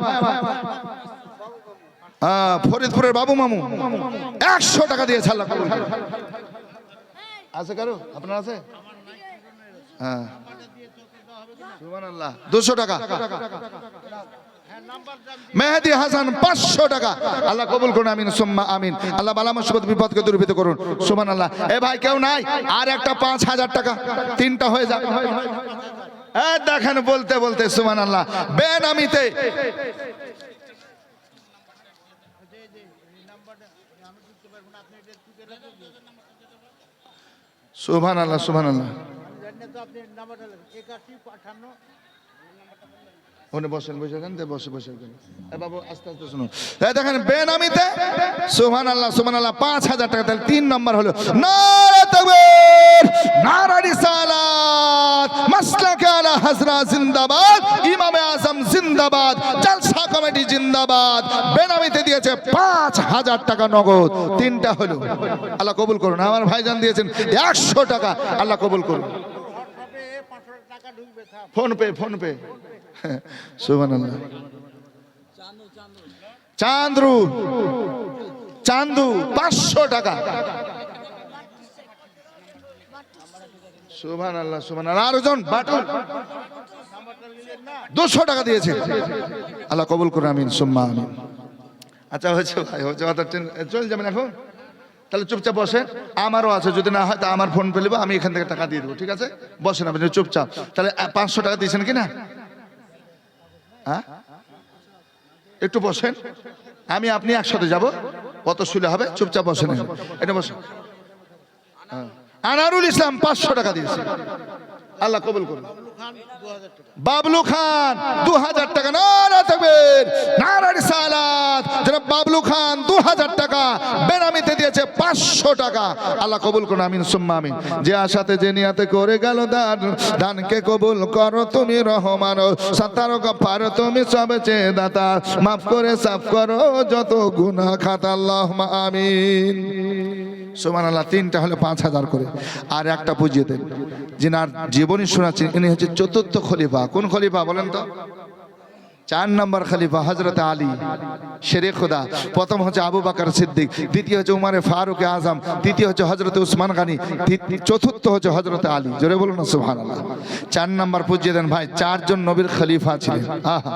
ফরিদপুরের বাবু মামু 100 টাকা দিয়েছে, আল্লাহ কবুল করুন। আছে কারো? আপনার আছে? হ্যাঁ সুবহানাল্লাহ, 200 টাকা। মেহেদি হাসান 500 টাকা, আল্লাহ কবুল করুন, আমিন সুম্মা আমিন। আল্লাহ বালা মুসিবত বিপদকে দূরীভূত করুন। সুবহানাল্লাহ। এ ভাই কেউ নাই? আর একটা 5000 টাকা, 3টা হয়ে যাবে। দেখেন বলতে বলতে, সুবহানাল্লাহ, বেনামিতে সুবহানাল্লাহ, সুবহানাল্লাহ। বসেন, বসে বসে বাবু, আস্তে আস্তে শুনুন। দেখেন বেনামিতে, সুবহানাল্লাহ, সুবহানাল্লাহ, 5000 টাকা। তাহলে 3 নম্বর হলো নারা তাকবীর, নারা রিসালাত, মাসলাকে আলা হাজরা জিন্দাবাদ, ইমামে আজম জিন্দাবাদ, জলসা কমিটি জিন্দাবাদ। বেনামিতে দিয়েছে 5000 টাকা নগদ, 3টা হলো, আল্লাহ কবুল করুন। আমার ভাইজান দিয়েছেন 100 টাকা, আল্লাহ কবুল করুন। ফোন পে সুবহানাল্লাহ। চান্দু 500 টাকা, সুবহানাল্লাহ, সুবহানাল্লাহ। আরেকজন বাটুল 200 টাকা দিয়েছে, আল্লাহ কবুল করুন, আমিন সুম্মা আমিন। আচ্ছা হয়েছে ভাই, হয়েছে, চলে যাবেন এখন। তাহলে চুপচাপ বসেন, আমারও আছে, যদি না হয় তা আমার ফোন পে নেবো, আমি এখান থেকে টাকা দিয়ে দেবো, ঠিক আছে? বসেন আপনি চুপচাপ। তাহলে 500 টাকা দিয়েছেন কিনা? হ্যাঁ একটু বসেন, আমি আপনি একসাথে যাব, কত শুলে হবে? চুপচাপ বসেন, এটা বসেন। আনারুল ইসলাম 500 টাকা দিয়েছে, আল্লাহ কবুল করুন। বাবলু খান 2000 টাকা, নারা তাকবীর, নারা রিসালাত। যারা বাবলু খান 2000 টাকা বেনামিতে দিয়েছে 500 টাকা। আল্লাহ কবুল করুন, আমিন সুম্মা আমিন। যে আশাতে যে নিয়াতে করে গেল দান, দানকে কবুল করো তুমি রহমান, সাতারো গফার তুমি সবচেয়ে দাতা, মাফ করে সাফ করো যত গুনাহ খাতা। আল্লাহুম্মা আমিন। সুবহানাল্লাহ। 3টা হলে 5000 করে। আর একটা বুঝিয়ে দেন, যিনার জীবনী শোনাচ্ছেন ইনি হচ্ছে চতুর্থ খলিফা। কোন খলিফা বলেন তো? 4 নম্বর খলিফা হযরত আলী শেরে খোদা। প্রথম হচ্ছে আবু বকর সিদ্দিক, দ্বিতীয় হচ্ছে উমরে ফারুক আজম, তৃতীয় হচ্ছে হযরত উসমান গনি, চতুর্থ হচ্ছে হযরত আলী। জোরে বলুন না সুবহানাল্লাহ। 4 নম্বর বুঝিয়ে দেন ভাই, 4 জন নবীর খলিফা ছিলেন। আহা,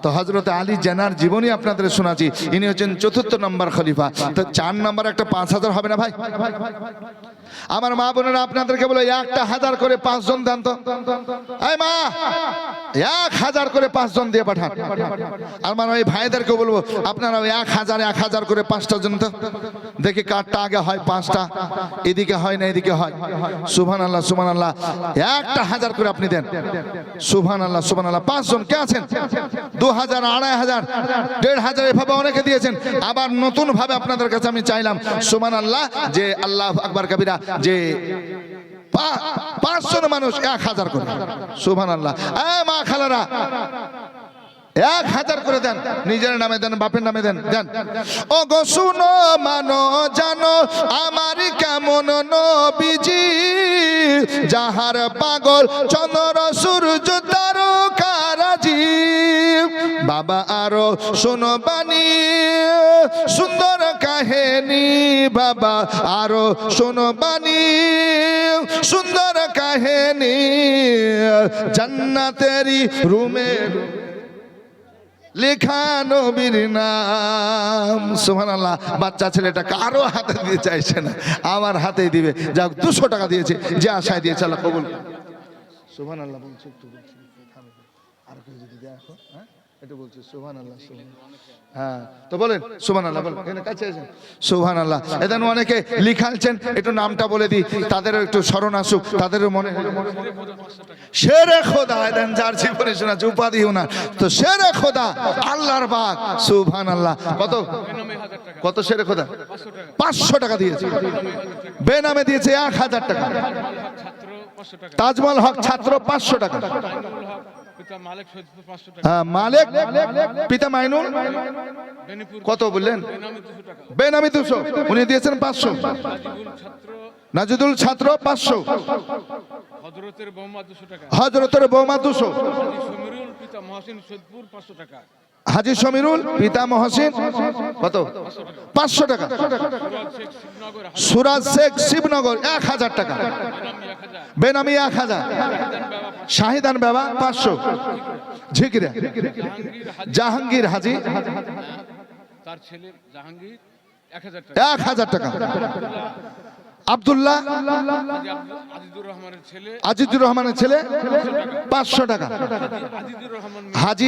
তো হযরত আলী জানার জীবনী আপনাদের শোনাচ্ছি, ইনি হচ্ছেন চতুর্থ নম্বর খলিফা। তো 4 নম্বর একটা 5000 হবে না ভাই? আমার মা বোনেরা আপনাদেরকে বলে একটা 1000 করে 5 জন দেন তো। এই মা, 1000 করে 5 জন দিয়ে পাঠান। আর মানে ওই ভাইদেরকে বলবো আপনারা ওই 1000 করে 5টা জন তো, দেখি কারটা আগে হয়। 5টা এদিকে হয় না এদিকে হয়। সুবহানাল্লাহ সুবহানাল্লাহ। একটা 1000 করে আপনি দেন। সুবহানাল্লাহ সুবহানাল্লাহ। 5 জন কে আছেন? 2000, 2500, 1500 এভাবে অনেকে দিয়েছেন। আবার নতুন ভাবে আপনাদের কাছে আমি চাইলাম সুবহানাল্লাহ যে আল্লাহু আকবার কবিরা, যে 500 মানুষ 1000 করে। সুবহানাল্লাহ। মা খালারা 1000 করে দেন, নিজের নামে দেন, বাপের নামে দেন। দেন। ও গো শুনো মানো জানো আমার কেমন নবীজি, যাহার পাগল চন্দ্র সূর্য তারকারাজি। বাবা আরো শোনো বাণী সুন্দর কাহিনী, বাবা আরো শোনো বাণী সুন্দর কাহিনী, জান্নাতেরই রুমে লেখা নবীর নাম। সুবহানাল্লাহ। বাচ্চা ছেলেটা কারো হাতে দিতে চাইছে না, আমার হাতেই দিবে। যাক 200 টাকা দিয়েছে, যে আশায় দিয়েছে আল্লাহ কবুল। সুবহানাল্লাহ। বলছি একটু বলছি, আর কেউ যদি দেখো, হ্যাঁ একটু বলছি সুবহানাল্লাহ হ্যাঁ তো বলেন সুবহানাল্লাহ, বলেন এখানে কাছে আছেন। সুবহানাল্লাহ। এখানে অনেকে লিখালছেন, একটু নামটা বলে দিই, তাদেরও একটু স্মরণ আসুক, তাদেরও মনে শেরে খোদা। দেন যার জীবনে শোনাচ্ছে উপাধি ওনার, তো শেরে খোদা আল্লাহর বাগ। সুবহানাল্লাহ। কত কত শেরে খোদা? 500 টাকা দিয়েছে। বেনামে দিয়েছে 1000 টাকা। তাজমল হক ছাত্র 500 টাকা। হ্যাঁ মালিক পিতা মাইনুল কত বললেন? বেনামি 200, উনি দিয়েছেন 500। নাজিদুল ছাত্র 500। হযরতের বৌমা 200। হাজী সমীরুল পিতা মহসিন কত? 500 টাকা। সুরাজ শেখ শিবনগর 1000 টাকা। বেনামি 1000। শাহিদান বাবা 500। ঝিকরা জাহাঙ্গীর হাজী তার ছেলে জাহাঙ্গীর 1000 টাকা। আব্দুল্লাহ আজিজুর রহমানের ছেলে 500 টাকা। হাজী